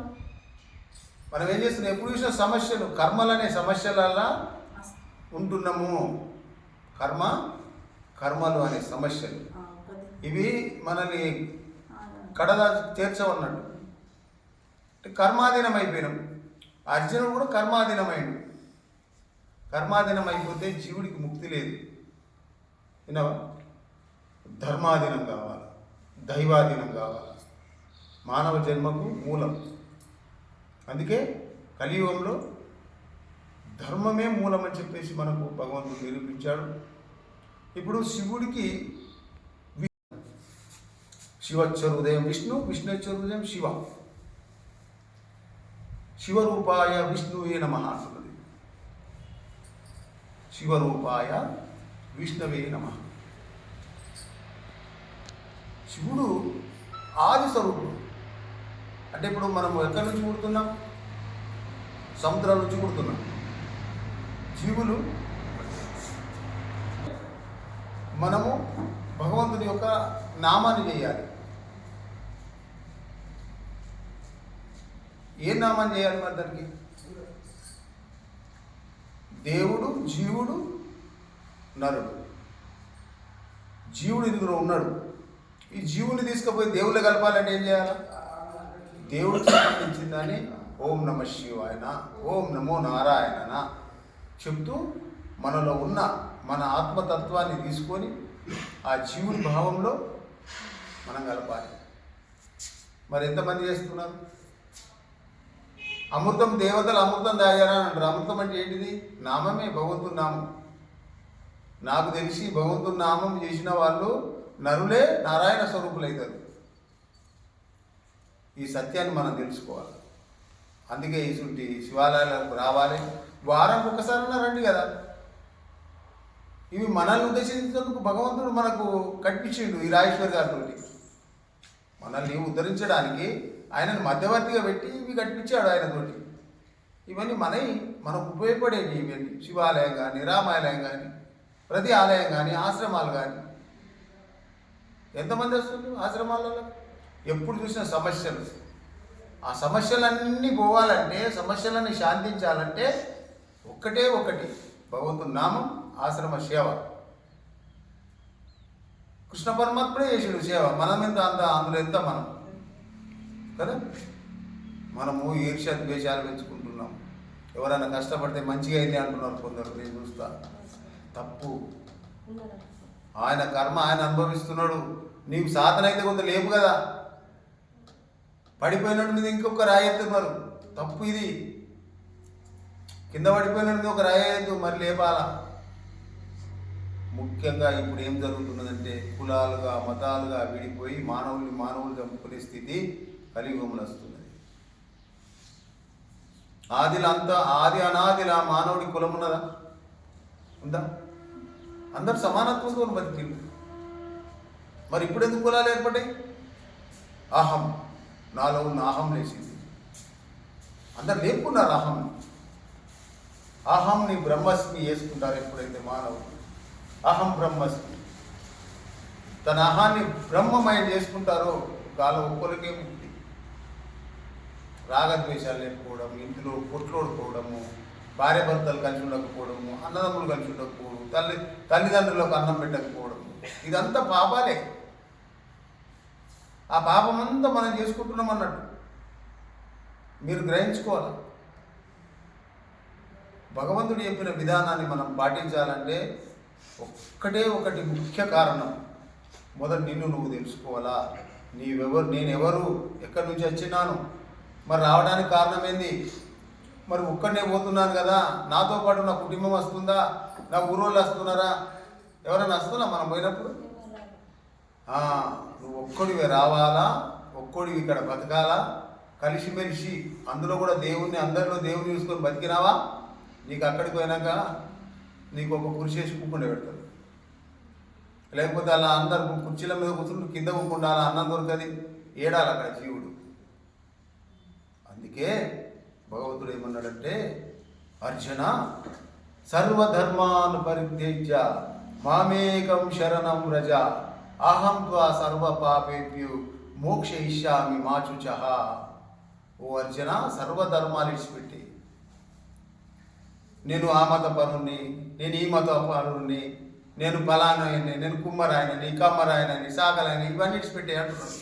ఏం చేస్తున్నాం? ఎప్పుడు చూసిన సమస్యలు, కర్మలనే సమస్యలల్లా ఉంటున్నాము. కర్మలు అనే సమస్యలు ఇవి మనల్ని కడదా చేర్చవన్నట్టు. కర్మాధీనం అయిపోయినాం. అర్జునుడు కూడా కర్మాధీనమైండు. కర్మాధీనం అయిపోతే జీవుడికి ముక్తి లేదు. విన్నావా? ధర్మాధీనం కావాలి, దైవాధీనం కావాలి. మానవ జన్మకు మూలం. అందుకే కలియుగంలో ధర్మమే మూలం అని చెప్పేసి మనకు భగవంతుడు నిరూపించాడు. ఇప్పుడు శివుడికి శివచ్చరుదయం విష్ణు, విష్ణుచ్చరుదయం శివ. శివరూపాయ విష్ణువే నమః అంటున్నది. శివరూపాయ విష్ణువే నమః. శివుడు ఆది స్వరూపుడు. అంటే ఇప్పుడు మనం ఎక్కడి నుంచి పుడుతున్నాం? సముద్రం నుంచి పుడుతున్నాం. జీవులు మనము భగవంతుని యొక్క నామాన్ని చేయాలి. ఏ నామాన్ని చేయాలి మరి దానికి? దేవుడు, జీవుడు, నరుడు. జీవుడు ఇందులో ఉన్నాడు. ఈ జీవుని తీసుకుపోయి దేవుళ్ళు కలపాలంటే ఏం చేయాలి? దేవుడికి సంబంధించిందని ఓం నమ శివాయన, ఓం నమో నారాయణ చెప్తూ మనలో ఉన్న మన ఆత్మతత్వాన్ని తీసుకొని ఆ జీవుని భావంలో మనం కలపాలి. మరి ఎంతమంది చేస్తున్నారు? అమృతం దేవతలు అమృతం తాగారా అని అంటారు. అమృతం అంటే ఏంటిది? నామమే, భగవంతుని నామం. నాకు తెలిసి భగవంతుని నామం చేసిన వాళ్ళు నరులే నారాయణ స్వరూపులు అవుతారు. ఈ సత్యాన్ని మనం తెలుసుకోవాలి. అందుకే ఇటువంటి శివాలయాలకు రావాలి. వారానికి ఒక్కసారైనా రండి కదా. ఇవి మనల్ని ఉద్దేశించినందుకు భగవంతుడు మనకు కట్టించిండు ఈ రాజేశ్వరి గారితో. మనల్ని ఉద్ధరించడానికి ఆయనను మధ్యవర్తిగా పెట్టి ఇవి కట్టించాడు ఆయనతోటి. ఇవన్నీ మనకు ఉపయోగపడేవి. ఇవన్నీ శివాలయం కానీ, రామాలయం కానీ, ప్రతి ఆలయం కానీ, ఆశ్రమాలు కానీ. ఎంతమంది వస్తుంది ఆశ్రమాలలో? ఎప్పుడు చూసిన సమస్యలు. ఆ సమస్యలన్నీ పోవాలంటే, సమస్యలన్నీ శాంతించాలంటే ఒక్కటే ఒకటి, భగవంతుని నామం, ఆశ్రమ సేవ. కృష్ణ పరమాత్ముడే చేసాడు సేవ. మనం ఎంత అందులో ఎంత మనం కదా. మనము ఈర్ష్య ద్వేషాలు పెంచుకుంటున్నాం. ఎవరైనా కష్టపడితే మంచిగా అయితే అంటున్నారు కొందరు. నేను చూస్తా, తప్పు. ఆయన కర్మ ఆయన అనుభవిస్తున్నాడు. నీకు సాధన అయితే కొంత లేవు కదా. పడిపోయినట్టు మీద ఇంకొక రాయి ఎత్తున్నారు, తప్పు ఇది. కింద పడిపోయినట్టు మీద ఒక రాయి ఎత్తు మరి లేపాలా. ముఖ్యంగా ఇప్పుడు ఏం జరుగుతున్నదంటే కులాలుగా మతాలుగా విడిపోయి మానవులు చంపుకునే స్థితి కలియుగంలో వస్తున్నది. ఆది అనాదిలా మానవుడి కులం ఉన్నదా? ఉందా? అందరు సమానత్వంతో బతికిండు. మరి ఇప్పుడు ఎందుకు కులాలు ఏర్పడ్డాయి? అహం, నాలో ఉన్న అహం లేచింది. అందరు లేపుకున్నారు అహం. అహంని బ్రహ్మస్మి వేసుకుంటారు ఎప్పుడైతే మానవుడు. అహం బ్రహ్మస్మి, తన అహాన్ని బ్రహ్మమయం చేసుకుంటారో గాలో ఒక్కరికే ముక్తి. రాగద్వేషాలు లేకపోవడం, ఇంటిలో కొట్లోడుకోవడము, భార్య భర్తలు కలిసి ఉండకపోవడము, అన్నదమ్ములు కలిసి ఉండకపోవడం, తల్లిదండ్రులకు అన్నం పెట్టకపోవడం, ఇదంతా పాపాలే. ఆ పాపమంతా మనం చేసుకుంటున్నాం అన్నట్టు మీరు గ్రహించుకోవాలి. భగవంతుడు చెప్పిన విధానాన్ని మనం పాటించాలంటే ఒక్కటే ఒకటి ముఖ్య కారణం. మొదట నిన్ను నువ్వు తెలుసుకోవాలా. నేనెవరు, ఎక్కడి నుంచి వచ్చినాను, మరి రావడానికి కారణం ఏంది, మరి ఒక్కడనే పోతున్నాను కదా, నాతో పాటు నా కుటుంబం వస్తుందా, నా ఊరోళ్ళు వస్తున్నారా, ఎవరైనా వస్తున్నా మనం పోయినప్పుడు? నువ్వు ఒక్కడివే రావాలా, ఒక్కడివి ఇక్కడ బతకాలా, కలిసిమెలిసి అందులో కూడా అందరిలో దేవుని చూసుకొని బతికినావా, నీకు అక్కడికి పోయినాక నీకు ఒక కుర్చీ వేసి కూకుండా పెడతారు. లేకపోతే అలా అందరు కుర్చీల మీద కూర్చుంటూ కింద కూకుండా అలా అన్నం దొరకది, ఏడాలి అక్కడ జీవుడు. అందుకే భగవంతుడు ఏమన్నాడంటే, అర్జున సర్వధర్మాను పరిత్యజ్య మామేకం శరణం వ్రజ అహం త్వా సర్వ పాపేభ్యో మోక్షయిష్యామి మా శుచః. ఓ అర్జున, సర్వధర్మాలు ఇచ్చిపెట్టి, నేను ఆ మత పరుణ్ణి, నేను ఈ మత పరుణ్ణి, నేను ఫలానాయని, నేను కుమ్మరాయనని, కమ్మరాయనని, సాగలని, ఇవన్నీ ఇచ్చిపెట్టే అంటున్నాడు.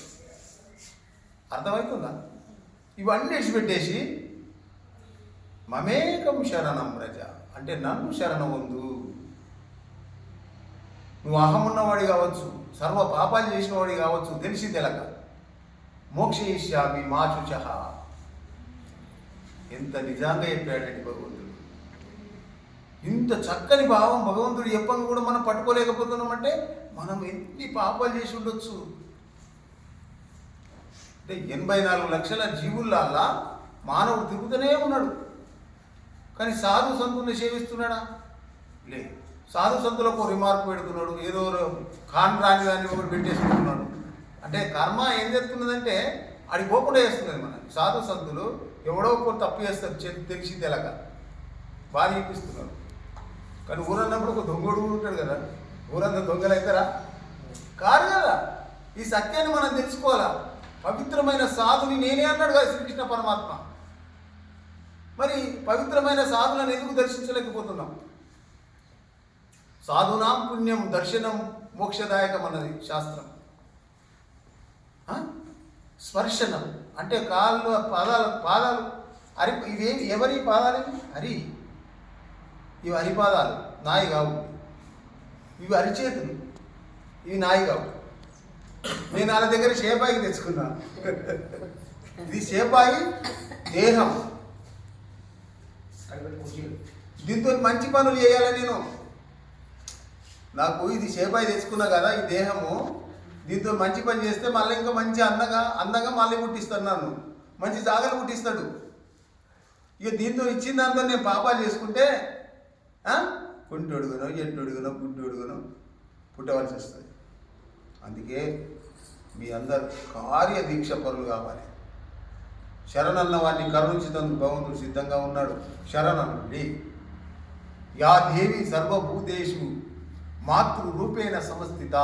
అర్థమవుతుందా? ఇవన్నీ ఇచ్చిపెట్టేసి మమేకం శరణం వ్రజ అంటే నన్ను శరణం పొందు. నువ్వు అహమున్నవాడి కావచ్చు, సర్వ పాపాలు చేసిన వాడి కావచ్చు, తెలిసి తెలక, మోక్షయిష్యామి మా శుచః. ఎంత నిజంగా చెప్పాడండి భగవంతుడు. ఇంత చక్కని భావం భగవంతుడు చెప్పంగా కూడా మనం పట్టుకోలేకపోతున్నామంటే మనం ఎన్ని పాపాలు చేసి ఉండొచ్చు. అంటే 84 లక్షల జీవుల్లాగా మానవుడు తిరుగుతూనే ఉన్నాడు. కానీ సాధు సంతుల్ని సేవిస్తున్నాడా? లేదు. సాధు సంతులకు రిమార్క్ పెడుతున్నాడు, ఏదో కాన్ రాని దాన్ని ఒకటి పెట్టేసుకుంటున్నాడు. అంటే కర్మ ఏం చేస్తున్నదంటే అది పోకుండా చేస్తున్నది. మన సాధు సంతులు ఎవడో ఒకరు తప్పు చేస్తారు, తెలిసి తెలక బాగా చూపిస్తున్నారు. కానీ ఊరన్నప్పుడు ఒక దొంగడు ఉంటాడు కదా, ఊరంతా దొంగలు అవుతారా? కాదు కదా. ఈ సత్యాన్ని మనం తెలుసుకోవాలా. పవిత్రమైన సాధుని నేనే అన్నాడు కదా శ్రీకృష్ణ పరమాత్మ. మరి పవిత్రమైన సాధులను ఎందుకు దర్శించలేకపోతున్నాం? సాధునాం పుణ్యం దర్శనం మోక్షదాయకం అన్నది శాస్త్రం. స్పర్శనం అంటే కాళ్ళు, పాదాలు హరి, ఇవేమి ఎవరి పాదాలు? హరి. ఇవి హరిపాదాలు, నాయి కావు. ఇవి అరిచేతులు, ఇవి నాయి కావు. నేను వాళ్ళ దగ్గర షేపాయి తెచ్చుకున్నాను. ఇది షేపాయి దేహం. దీంతో మంచి పనులు చేయాలని నేను, నాకు ఇది షేపాయి తెచ్చుకున్నా కదా, ఈ దేహము, దీంతో మంచి పని చేస్తే మళ్ళీ ఇంకా మంచి అందంగా మళ్ళీ పుట్టిస్తాడు, నన్ను మంచి జాగలు పుట్టిస్తాడు. ఇక దీంతో ఇచ్చిన దాంతో నేను పాపాలు చేసుకుంటే కుంటొడుగునో ఎట్టొడుగునో గుడ్డొడుగునో పుట్టవలసి వస్తుంది. అందుకే మీ అందరు కార్యదీక్ష పరులు కావాలి. శరణన్న వాడిని కరుణించేందుకు భగవంతుడు సిద్ధంగా ఉన్నాడు. శరణండి. యా దేవి సర్వభూతేషు మాతృరూపేణ సమస్థిత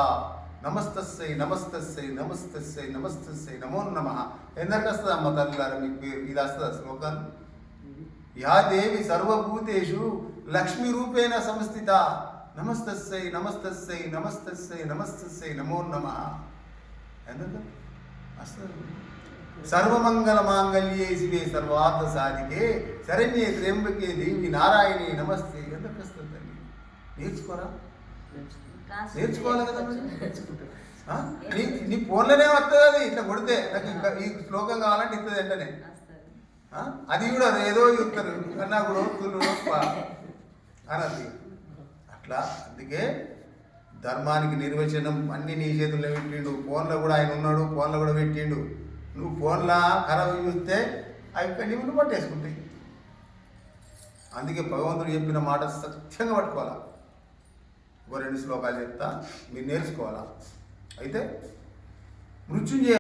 నమస్తస్సై నమస్తస్సై నమస్తస్సై నమస్తస్సై నమో నమః. ఎందుకు వస్తుంది అమ్మ తల్లిలారా మీకు పేరు? ఇది వస్తుంది శ్లోకాలు. యా దేవి సర్వభూతేషు లక్ష్మీ రూపేణ సమస్థిత నమస్తస్సై నమస్తస్సై నమస్తస్సై నమస్తస్సై నమో నమః. ఎందుకు వస్తుంది? సర్వమంగళ మాంగళ్యే శివే సర్వార్థ సాధికే శరణ్యే త్ర్యంబకే దేవి నారాయణి నమస్తే. ఎందుకు వస్తుంది? నేర్చుకోరా? నేర్చుకోవాలి కదా. నీ ఫోన్లోనే వస్తుంది అది. ఇట్లా కొడితే నాకు ఇంకా ఈ శ్లోకం కావాలంటే ఇస్తుంది వెంటనే. అది కూడా ఏదో చెప్తారు కన్నా కూడా అనది అట్లా. అందుకే ధర్మానికి నిర్వచనం అన్ని నీ చేతుల్లో పెట్టిండు. ఫోన్లో కూడా ఆయన ఉన్నాడు, ఫోన్లో కూడా పెట్టిండు. నువ్వు ఫోన్లో ఖరాబ్ చూస్తే అవి నిన్ను పట్టేసుకుంటాయి. అందుకే భగవంతుడు చెప్పిన మాట సత్యంగా పట్టుకోవాలా. ఒక 2 శ్లోకాలు చెప్తా, మీరు నేర్చుకోవాలా. అయితే మృత్యుంజయ,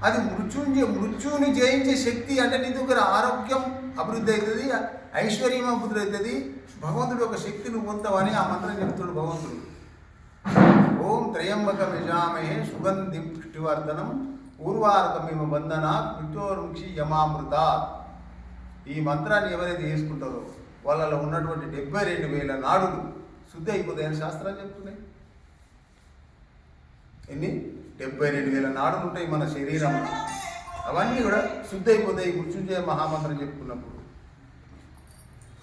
అది మృత్యుని జయించే శక్తి. అంటే నీ దగ్గర ఆరోగ్యం అభివృద్ధి అవుతుంది, ఐశ్వర్యం అభివృద్ధి అవుతుంది. భగవంతుడు ఒక శక్తి నువ్వు పొందుతావని ఆ మంత్రం చెప్తాడు భగవంతుడు. ఓం త్రయంబకం యజామహే సుగంధిం పుష్టివర్ధనం ఊర్వారకమిమ బంధనాత్ మృత్యోర్ముక్షి యమామృతాత్. ఈ మంత్రాన్ని ఎవరైతే చేసుకుంటారో వాళ్ళలో ఉన్నటువంటి 72,000 నాడులు శుద్ధి అయిపోతాయని శాస్త్రాలు చెప్తున్నాయి. ఎన్ని? 72,000 నాడులు ఉంటాయి మన శరీరంలో. అవన్నీ కూడా శుద్ధి అయిపోతాయి మృత్యుంజయ మహామంత్రం చెప్పుకున్నప్పుడు.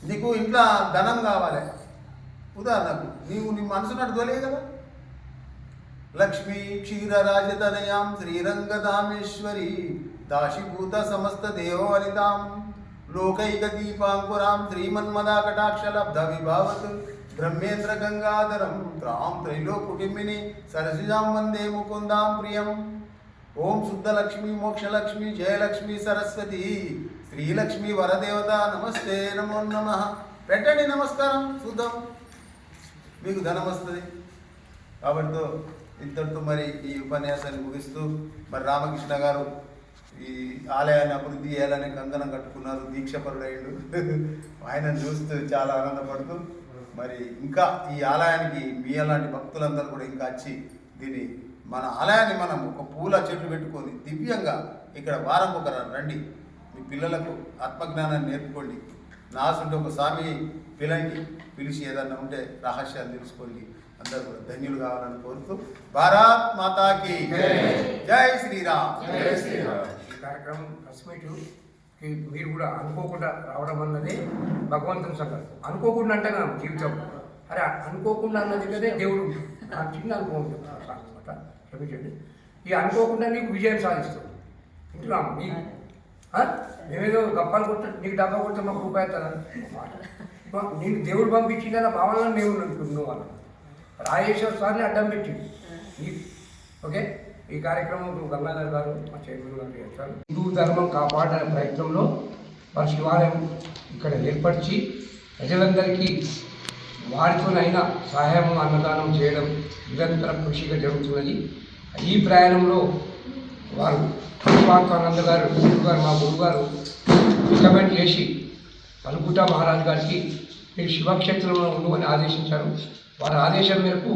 నీకు ఇంట్లో ధనం కావాలి, ఉదాహరణకు నీవు నీ మనసున్నట్టు తోలే కదా. లక్ష్మీ క్షీరరాజతనయాం శ్రీరంగధామేశ్వరి దాశీభూత సమస్త దేవవనితాం లోకైక దీపాంకురాం శ్రీమన్మదా కటాక్షలబ్ధ విభావత్ బ్రహ్మేంద్ర గంగాధరం త్రాం త్రైలోకుటిమిని సరసిజాం వందే ముకుందాం ప్రియం. ఓం శుద్ధలక్ష్మి మోక్షలక్ష్మి జయలక్ష్మి సరస్వతి శ్రీలక్ష్మి వరదేవత నమస్తే నమో నమః. పెట్టండి నమస్కారం, చూద్దాం మీకు ధనం వస్తుంది. కాబట్టి ఇంతటితో మరి ఈ ఉపన్యాసాన్ని ముగిస్తూ మరి రామకృష్ణ గారు ఈ ఆలయాన్ని అభివృద్ధి చేయాలని కంకణం కట్టుకున్నారు, దీక్షపరుడయ్యాడు. ఆయనను చూస్తూ చాలా ఆనందపడుతూ మరి ఇంకా ఈ ఆలయానికి మీ అలాంటి భక్తులందరూ కూడా ఇంకా వచ్చి దీన్ని మన ఆలయాన్ని మనం ఒక పూల చెట్లు పెట్టుకొని దివ్యంగా ఇక్కడ వారం ఒక రండి. మీ పిల్లలకు ఆత్మజ్ఞానాన్ని నేర్పుకోండి. నాసుంటే ఒక స్వామి పిలిచి ఏదన్నా ఉంటే రహస్యాలు తెలుసుకోండి. అందరూ కూడా ధన్యులు కావాలని కోరుతూ భారత్ మాతాకి జై శ్రీరామ్. ఈ కార్యక్రమం ప్రెస్ మీరు కూడా అనుకోకుండా రావడం అన్నది భగవంతుని సంకల్పం. అనుకోకుండా అంటే నా జీవితం అరే అనుకోకుండా అన్నది కదే దేవుడు. నాకు చిన్న అనుభవం అనమాట, క్షమించండి. ఈ అనుకోకుండా నీకు విజయం సాధిస్తాడు. ఇంటున్నా నీకు మేమేదో గప్పాలు కొట్ట నీకు డబ్బా కొడితే మాకు రూపాయి మాట నీకు దేవుడు పంపించింది అన్న భావనలో దేవుడు అనుకుంటున్నావు వాళ్ళు రాజేశ్వర స్వామిని అడ్డం పెట్టింది నీకు. ఓకే, ఈ కార్యక్రమం గంగాధర్ గారు మా చైర్మన్ గారు చేస్తారు. హిందూ ధర్మం కాపాడే ప్రయత్నంలో వారి శివాలయం ఇక్కడ ఏర్పరిచి ప్రజలందరికీ వారితోనైనా సహాయం అన్నదానం చేయడం నిరంతర కృషిగా జరుగుతున్నది. ఈ ప్రయాణంలో వారు విశ్వాకానంద గారు మా గురుగారు రికమెండ్ చేసి పలుకుట మహారాజు గారికి మీరు శివక్షేత్రంలో ఉండమని ఆదేశించారు. వారి ఆదేశం మేరకు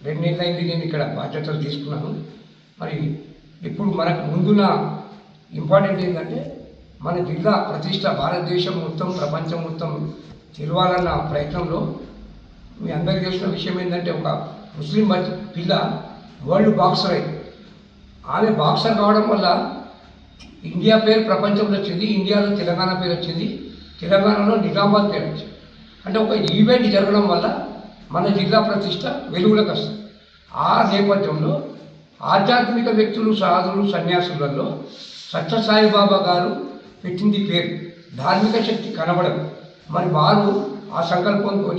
2 నెలలైంది నేను ఇక్కడ బాధ్యతలు తీసుకున్నాను. మరి ఇప్పుడు మనకు ముందున్న ఇంపార్టెంట్ ఏంటంటే మన జిల్లా ప్రతిష్ట భారతదేశం మొత్తం ప్రపంచం మొత్తం తెలవాలన్న ప్రయత్నంలో మీ అందరికీ తెలిసిన విషయం ఏంటంటే ఒక ముస్లిం పిల్ల వరల్డ్ బాక్సర్ అయింది. ఆమె బాక్సర్ కావడం వల్ల ఇండియా పేరు ప్రపంచంలో వచ్చింది, ఇండియాలో తెలంగాణ పేరు వచ్చింది, తెలంగాణలో నిజామాబాద్ పేరు వచ్చింది. అంటే ఒక ఈవెంట్ జరగడం వల్ల మన జిల్లా ప్రతిష్ట వెలుగులకు వస్తుంది. ఆ నేపథ్యంలో ఆధ్యాత్మిక వ్యక్తులు సాధులు సన్యాసులలో సత్యసాయిబాబా గారు పెట్టింది పేరు ధార్మిక శక్తి కనబడం. మరి వారు ఆ సంకల్పంతో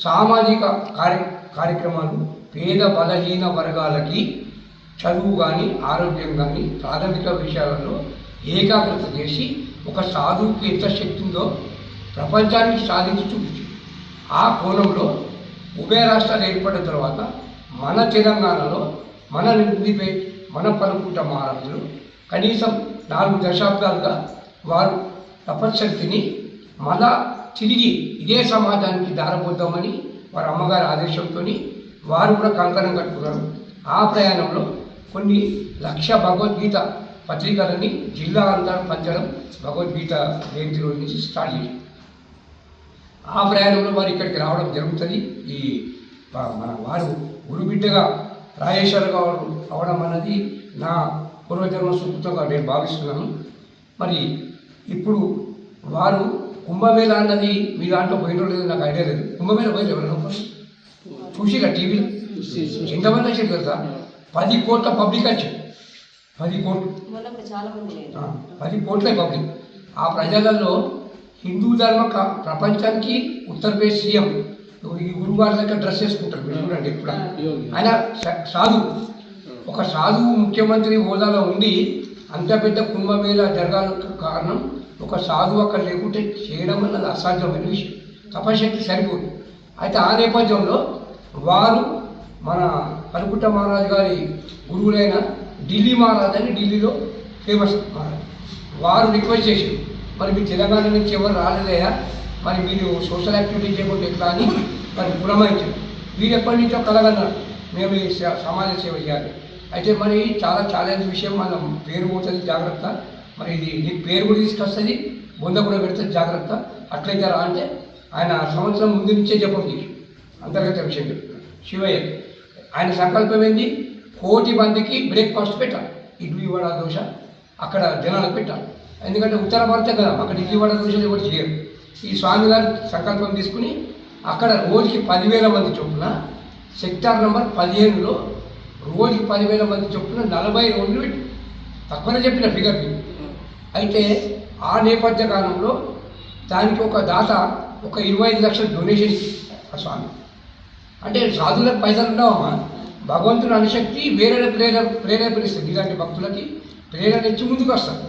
సామాజిక కార్యక్రమాలు పేద బలహీన వర్గాలకి చదువు కానీ ఆరోగ్యం కానీ ప్రాథమిక విషయాలలో ఏకాగ్రత చేసి ఒక సాధువుకి ఎంత శక్తి ఉందో ప్రపంచానికి సాధించి చూపించింది. ఆ కోణంలో ఉభయ రాష్ట్రాలు ఏర్పడిన తర్వాత మన తెలంగాణలో మన నిందిపేట్ మన పలుకుంట మహారాజులు కనీసం 4 దశాబ్దాలుగా వారు తపశ్శక్తిని మళ్ళా తిరిగి ఇదే సమాజానికి దారబోద్దామని వారి అమ్మగారి ఆదేశంతో వారు కూడా కంకణం కట్టుకున్నారు. ఆ ప్రయాణంలో కొన్ని లక్ష భగవద్గీత పత్రికలని జిల్లా అంతా పంచడం భగవద్గీత జయంతి రోజు నుంచి స్టార్ట్ చేసి ఆ ప్రయాణంలో వారు ఇక్కడికి రావడం జరుగుతుంది. ఈ మన వారు గురుబిడ్డగా రాజేశ్వర గారు అవడం అన్నది నా పూర్వజన్మ సుకృతంగా నేను భావిస్తున్నాను. మరి ఇప్పుడు వారు కుంభమేళ అన్నది మీ దాంట్లో పోయినో లేదు నాకు ఐడియా లేదు. కుంభమేళ పోయి ఎవరైనా చూసిరా టీవీలో ఎంతమంది వచ్చారు తెలుసా? 10 కోట్ల పబ్లిక్ వచ్చారు. 10 కోట్లు 10 కోట్లే పబ్లిక్. ఆ ప్రజలలో హిందూ ధర్మ ప్రపంచానికి ఉత్తరప్రదేశ్ సీఎం ఈ గురువారి దగ్గర డ్రెస్ వేసుకుంటారు. మీరు చూడండి ఎప్పుడు ఆయన సాధువు, ఒక సాధువు ముఖ్యమంత్రి హోదాలో ఉండి అంత పెద్ద కుంభమేళ జరగాలకు కారణం ఒక సాధువు అక్కడ లేకుంటే చేయడం అన్నది అసాధ్యమైన విషయం. తపశక్తి సరిపోదు. అయితే ఆ నేపథ్యంలో వారు మన పలుకుంట మహారాజు గారి గురువులైన ఢిల్లీ మహారాజ్ అని ఢిల్లీలో ఫేమస్ మహారాజ్ వారు రిక్వెస్ట్ చేసి మరి మీ తెలంగాణ నుంచి ఎవరు రాలేదయా, మరి మీరు సోషల్ యాక్టివిటీ చేయకుండా ఎట్లా అని మరి పురమాయించారు. వీరు ఎప్పటి నుంచో కలగన్నారు మేము ఈ సమాజ సేవ చేయాలి. అయితే మరి చాలా ఛాలెంజ్ విషయం, మనం పేరు పోతుంది జాగ్రత్త, మరి ఇది నీకు పేరు కూడా తీసుకొస్తుంది, బొంద కూడా పెడుతుంది జాగ్రత్త, అట్లయితే రా అంటే ఆయన సంవత్సరం ముందు నుంచే జపం చేసి అంతర్గత విషయం చెప్తున్నారు. శివయ్య ఆయన సంకల్పం ఏంది? 1 కోటి మందికి బ్రేక్ఫాస్ట్ పెట్టాలి, ఇడ్లీ వడ దోశ అక్కడ జనాలకు పెట్టాలి. ఎందుకంటే ఉత్తర భారతం కదా, అక్కడ ఇడ్లీ వడ దోశలు ఎవరు చేయరు. ఈ స్వామి గారు సంకల్పం తీసుకుని అక్కడ రోజుకి 10,000 మంది చొప్పున సెక్టార్ నెంబర్ 15లో రోజుకి 10,000 మంది చొప్పున 40 రోజులు పెట్టి తక్కువనే చెప్పిన ఫిగర్కి. అయితే ఆ నేపథ్య కాలంలో దానికి ఒక దాత ఒక 25 లక్షల డొనేషన్ ఆ స్వామి. అంటే సాధువులకు పైసలు ఉండవమ్మా, భగవంతుని అనుశక్తి వేరే ప్రేరేపణిస్తుంది. ఇలాంటి భక్తులకి ప్రేరణ ఇచ్చి ముందుకు వస్తారు.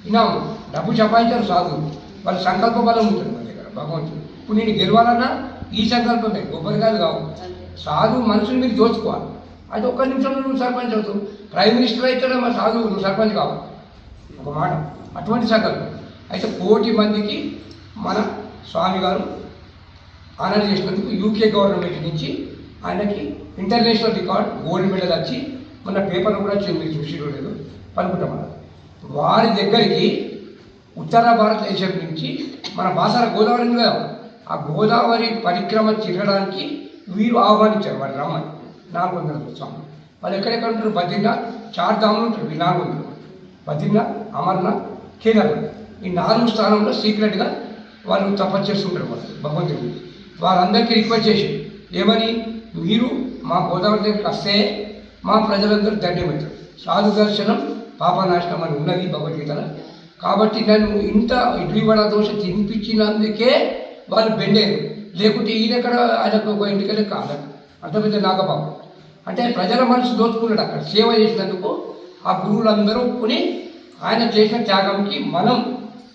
విన్నాము, డబ్బు చపాయించారు సాధువులు, వాళ్ళ సంకల్ప బలం ఉంటుంది మన దగ్గర భగవంతుడు. ఇప్పుడు నేను గెలవాలన్నా ఈ సంకల్పమే, కొబ్బరికాయలు కావు. సాధువు మనుషులు మీరు దోచుకోవాలి. అయితే 1 నిమిషంలో నువ్వు సర్పంచ్ అవుతావు, ప్రైమ్ మినిస్టర్ అయితే మరి సాధువు నువ్వు సర్పంచ్ కావాలి, ఒక మాట. అటువంటి సంకల్పం. అయితే 1 కోటి మందికి మన స్వామి గారు ఆనర్ చేసినందుకు యూకే గవర్నమెంట్ నుంచి ఆయనకి ఇంటర్నేషనల్ రికార్డ్ గోల్డ్ మెడల్ వచ్చి మన పేపర్లో కూడా వచ్చింది, మీరు చూసిరో లేదు పలుకుంటామన్నారు. వారి దగ్గరికి ఉత్తర భారతదేశం నుంచి మన బాసర గోదావరి ఉంది కదా, ఆ గోదావరి పరిక్రమ తిరగడానికి వీరు ఆహ్వానించారు. వారు రమ్మని 400 స్వామి. వాళ్ళు ఎక్కడెక్కడ ఉంటారు? బద్రీనాథ్, 4 ధాములు ఉంటారు. ఈ 400 బద్రీనాథ్, అమర్నాథ్, కేదార్నాథ్, ఈ 4 స్థానంలో సీక్రెట్గా వాళ్ళు తపస్సు చేస్తుంటారు వాళ్ళు భగవంతుడు. వారందరికీ రిక్వెస్ట్ చేసి ఏమని, మీరు మా గోదావరి దగ్గరికి వస్తే మా ప్రజలందరూ ధన్యమవుతారు, సాధు దర్శనం పాపనాశనం అని ఉన్నది భగవద్గీతలో. కాబట్టి నన్ను ఇంత ఇడ్లీ వడ దోశ తినిపించినందుకే వాళ్ళు బెండేరు, లేకుంటే ఈయనెక్కడ ఆయనకు ఒక ఇంటికెళ్ళి కాదు. అంత పెద్ద నాగబాబు అంటే ప్రజల మనసు దోచుకున్నాడు. అక్కడ సేవ చేసినందుకు ఆ గురువులందరూ ఒప్పుకుని ఆయన చేసిన త్యాగంకి మనం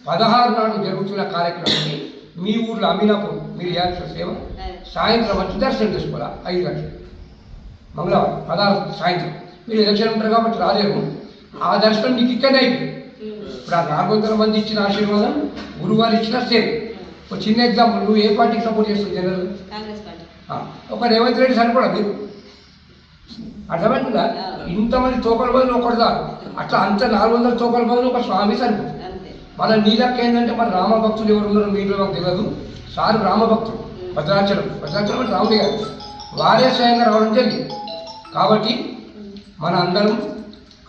16 నాడు జరుగుతున్న కార్యక్రమానికి మీ ఊర్లో అమీనాపూర్ మీరు చేయాల్సిన సేవ సాయంత్రం వచ్చి దర్శనం చేసుకోవాలి 5 గంటలు మంగళవారం 16 సాయంత్రం. మీరు ఎలక్షన్ ఉంటారు కాబట్టి రాలేరు, ఆ దర్శనం నీకు ఇక్కడనే అయిపోయింది. ఇప్పుడు ఆ 400 మంది ఇచ్చిన ఆశీర్వాదం గురువారు ఇచ్చిన సేమ్. ఒక చిన్న ఎగ్జాంపుల్, నువ్వు ఏ పార్టీకి సపోర్ట్ చేస్తావు జనరల్? ఒక రేవంత్ రెడ్డి సరిపడా మీకు అర్థమవుతుందా? ఇంతమంది తోకల బదులు ఒకటి కాదు, అట్లా అంత 400 తోకల బదులు ఒక స్వామి సరిపోతుంది. మన నీలక్క ఏంటంటే మన రామభక్తులు ఎవరు ఉన్నారో మీలో మాకు తెలియదు. సారు రామభక్తులు, భద్రాచలం అంటే రాముడి గారు, వారే స్వయంగా రావడం జరిగింది. కాబట్టి మన అందరం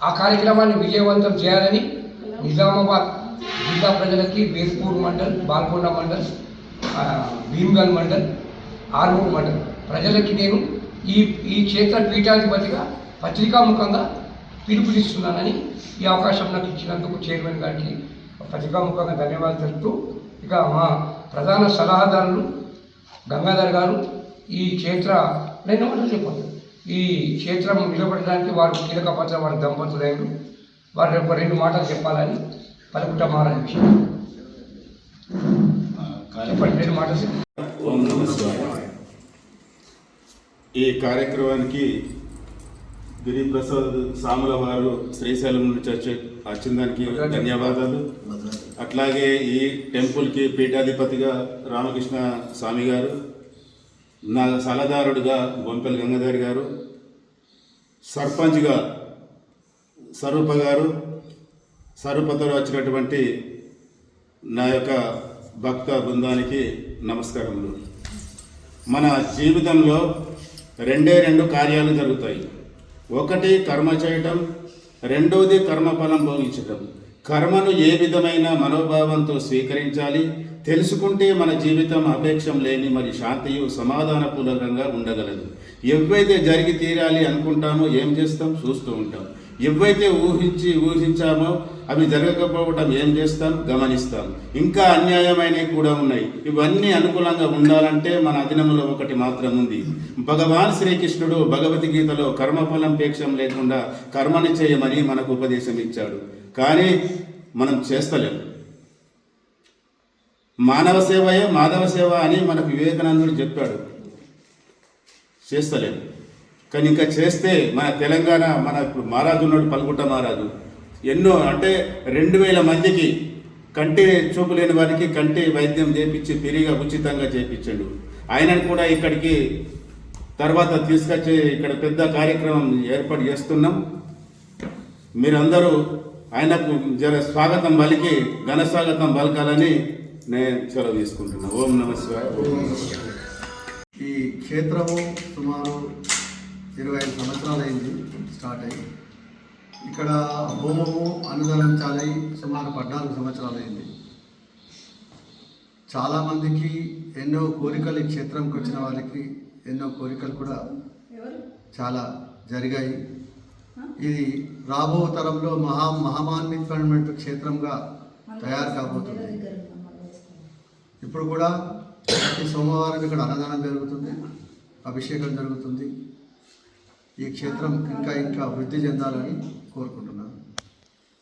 ఆ కార్యక్రమాన్ని విజయవంతం చేయాలని నిజామాబాద్ జిల్లా ప్రజలకి వేల్పూర్ మండల్, బాల్కొండ మండల్, భీమ్గల్ మండల్, ఆర్మూర్ మండల్ ప్రజలకి నేను ఈ క్షేత్ర పీఠాధిపతిగా పత్రికాముఖంగా పిలుపునిస్తున్నానని ఈ అవకాశం నాకు ఇచ్చినందుకు చైర్మన్ గారికి పత్రికాముఖంగా ధన్యవాదాలు తెలుపుతూ, ఇక మా ప్రధాన సలహాదారులు గంగాధర్ గారు ఈ క్షేత్ర 2 మాటలు చెప్పండి. ఈ క్షేత్రం నిలబడడానికి వారు కీలక పాత్ర, వారి దంపతులైన వారు 2 మాటలు చెప్పాలని పలుకుట మహారాజ్ విషయం చెప్పండి, 2 మాటలు. ఓం నమః శివాయ. ఈ కార్యక్రమానికి గిరిప్రసాద్ సాముల వారు శ్రీశైలం నుంచి వచ్చిన దానికి ధన్యవాదాలు. అట్లాగే ఈ టెంపుల్కి పీఠాధిపతిగా రామకృష్ణ స్వామి గారు, నా సలహాదారుడుగా బొంపెల్ గంగాధర్ గారు, సర్పంచ్గా స్వరూప గారు, స్వరూపతో వచ్చినటువంటి నా యొక్క భక్త బృందానికి నమస్కారములు. మన జీవితంలో 2 కార్యాలు జరుగుతాయి. ఒకటి కర్మ చేయటం, రెండవది కర్మఫలం భోగించటం. కర్మను ఏ విధమైన మనోభావంతో స్వీకరించాలి తెలుసుకుంటే మన జీవితం అపేక్షం లేని మరి శాంతియు సమాధానపూర్వకంగా ఉండగలదు. ఎవైతే జరిగి తీరాలి అనుకుంటామో ఏం చేస్తాం, చూస్తూ ఉంటాం. ఎవైతే ఊహించామో అవి జరగకపోవటం ఏం చేస్తాం, గమనిస్తాం. ఇంకా అన్యాయమైనవి కూడా ఉన్నాయి. ఇవన్నీ అనుకూలంగా ఉండాలంటే మన అధీనంలో ఒకటి మాత్రం ఉంది. భగవాన్ శ్రీకృష్ణుడు భగవద్గీతలో కర్మఫలం పేక్షం లేకుండా కర్మని చేయమని మనకు ఉపదేశం ఇచ్చాడు. కానీ మనం చేస్తలేం. మానవ సేవయే మాధవ సేవ అని మనకు వివేకానందుడు చెప్పాడు. చేస్తలేం. కానీ ఇంకా చేస్తే మన తెలంగాణ, మన ఇప్పుడు మహారాజు ఉన్నాడు, పల్గుట్ట మహారాజు, ఎన్నో అంటే 2000 మందికి కంటి చూపు లేని వారికి కంటి వైద్యం చేపించి ఫ్రీగా ఉచితంగా చేపించాడు. ఆయనను కూడా ఇక్కడికి తర్వాత తీసుకొచ్చి ఇక్కడ పెద్ద కార్యక్రమం ఏర్పాటు చేస్తున్నాం. మీరందరూ ఆయనకు స్వాగతం పలికి ఘన స్వాగతం పలకాలని నేను సెలవు తీసుకుంటున్నాను. ఓం నమః శివాయ. ఈ క్షేత్రము సుమారు 25 సంవత్సరాలు అయింది స్టార్ట్ అయ్యి. ఇక్కడ హోమము అన్నదానం చాలా సుమారు 14 సంవత్సరాలు అయింది. చాలామందికి ఎన్నో కోరికలు, ఈ క్షేత్రంకి వచ్చిన వాళ్ళకి ఎన్నో కోరికలు కూడా చాలా జరిగాయి. ఇది రాబో తరంలో మహామాన్వితమైన క్షేత్రంగా తయారు కాబోతుంది. ఇప్పుడు కూడా ప్రతి సోమవారం ఇక్కడ అన్నదానం జరుగుతుంది, అభిషేకం జరుగుతుంది. ఈ క్షేత్రం ఇంకా వృద్ధి చెందాలని కోరుకుంటున్నాను.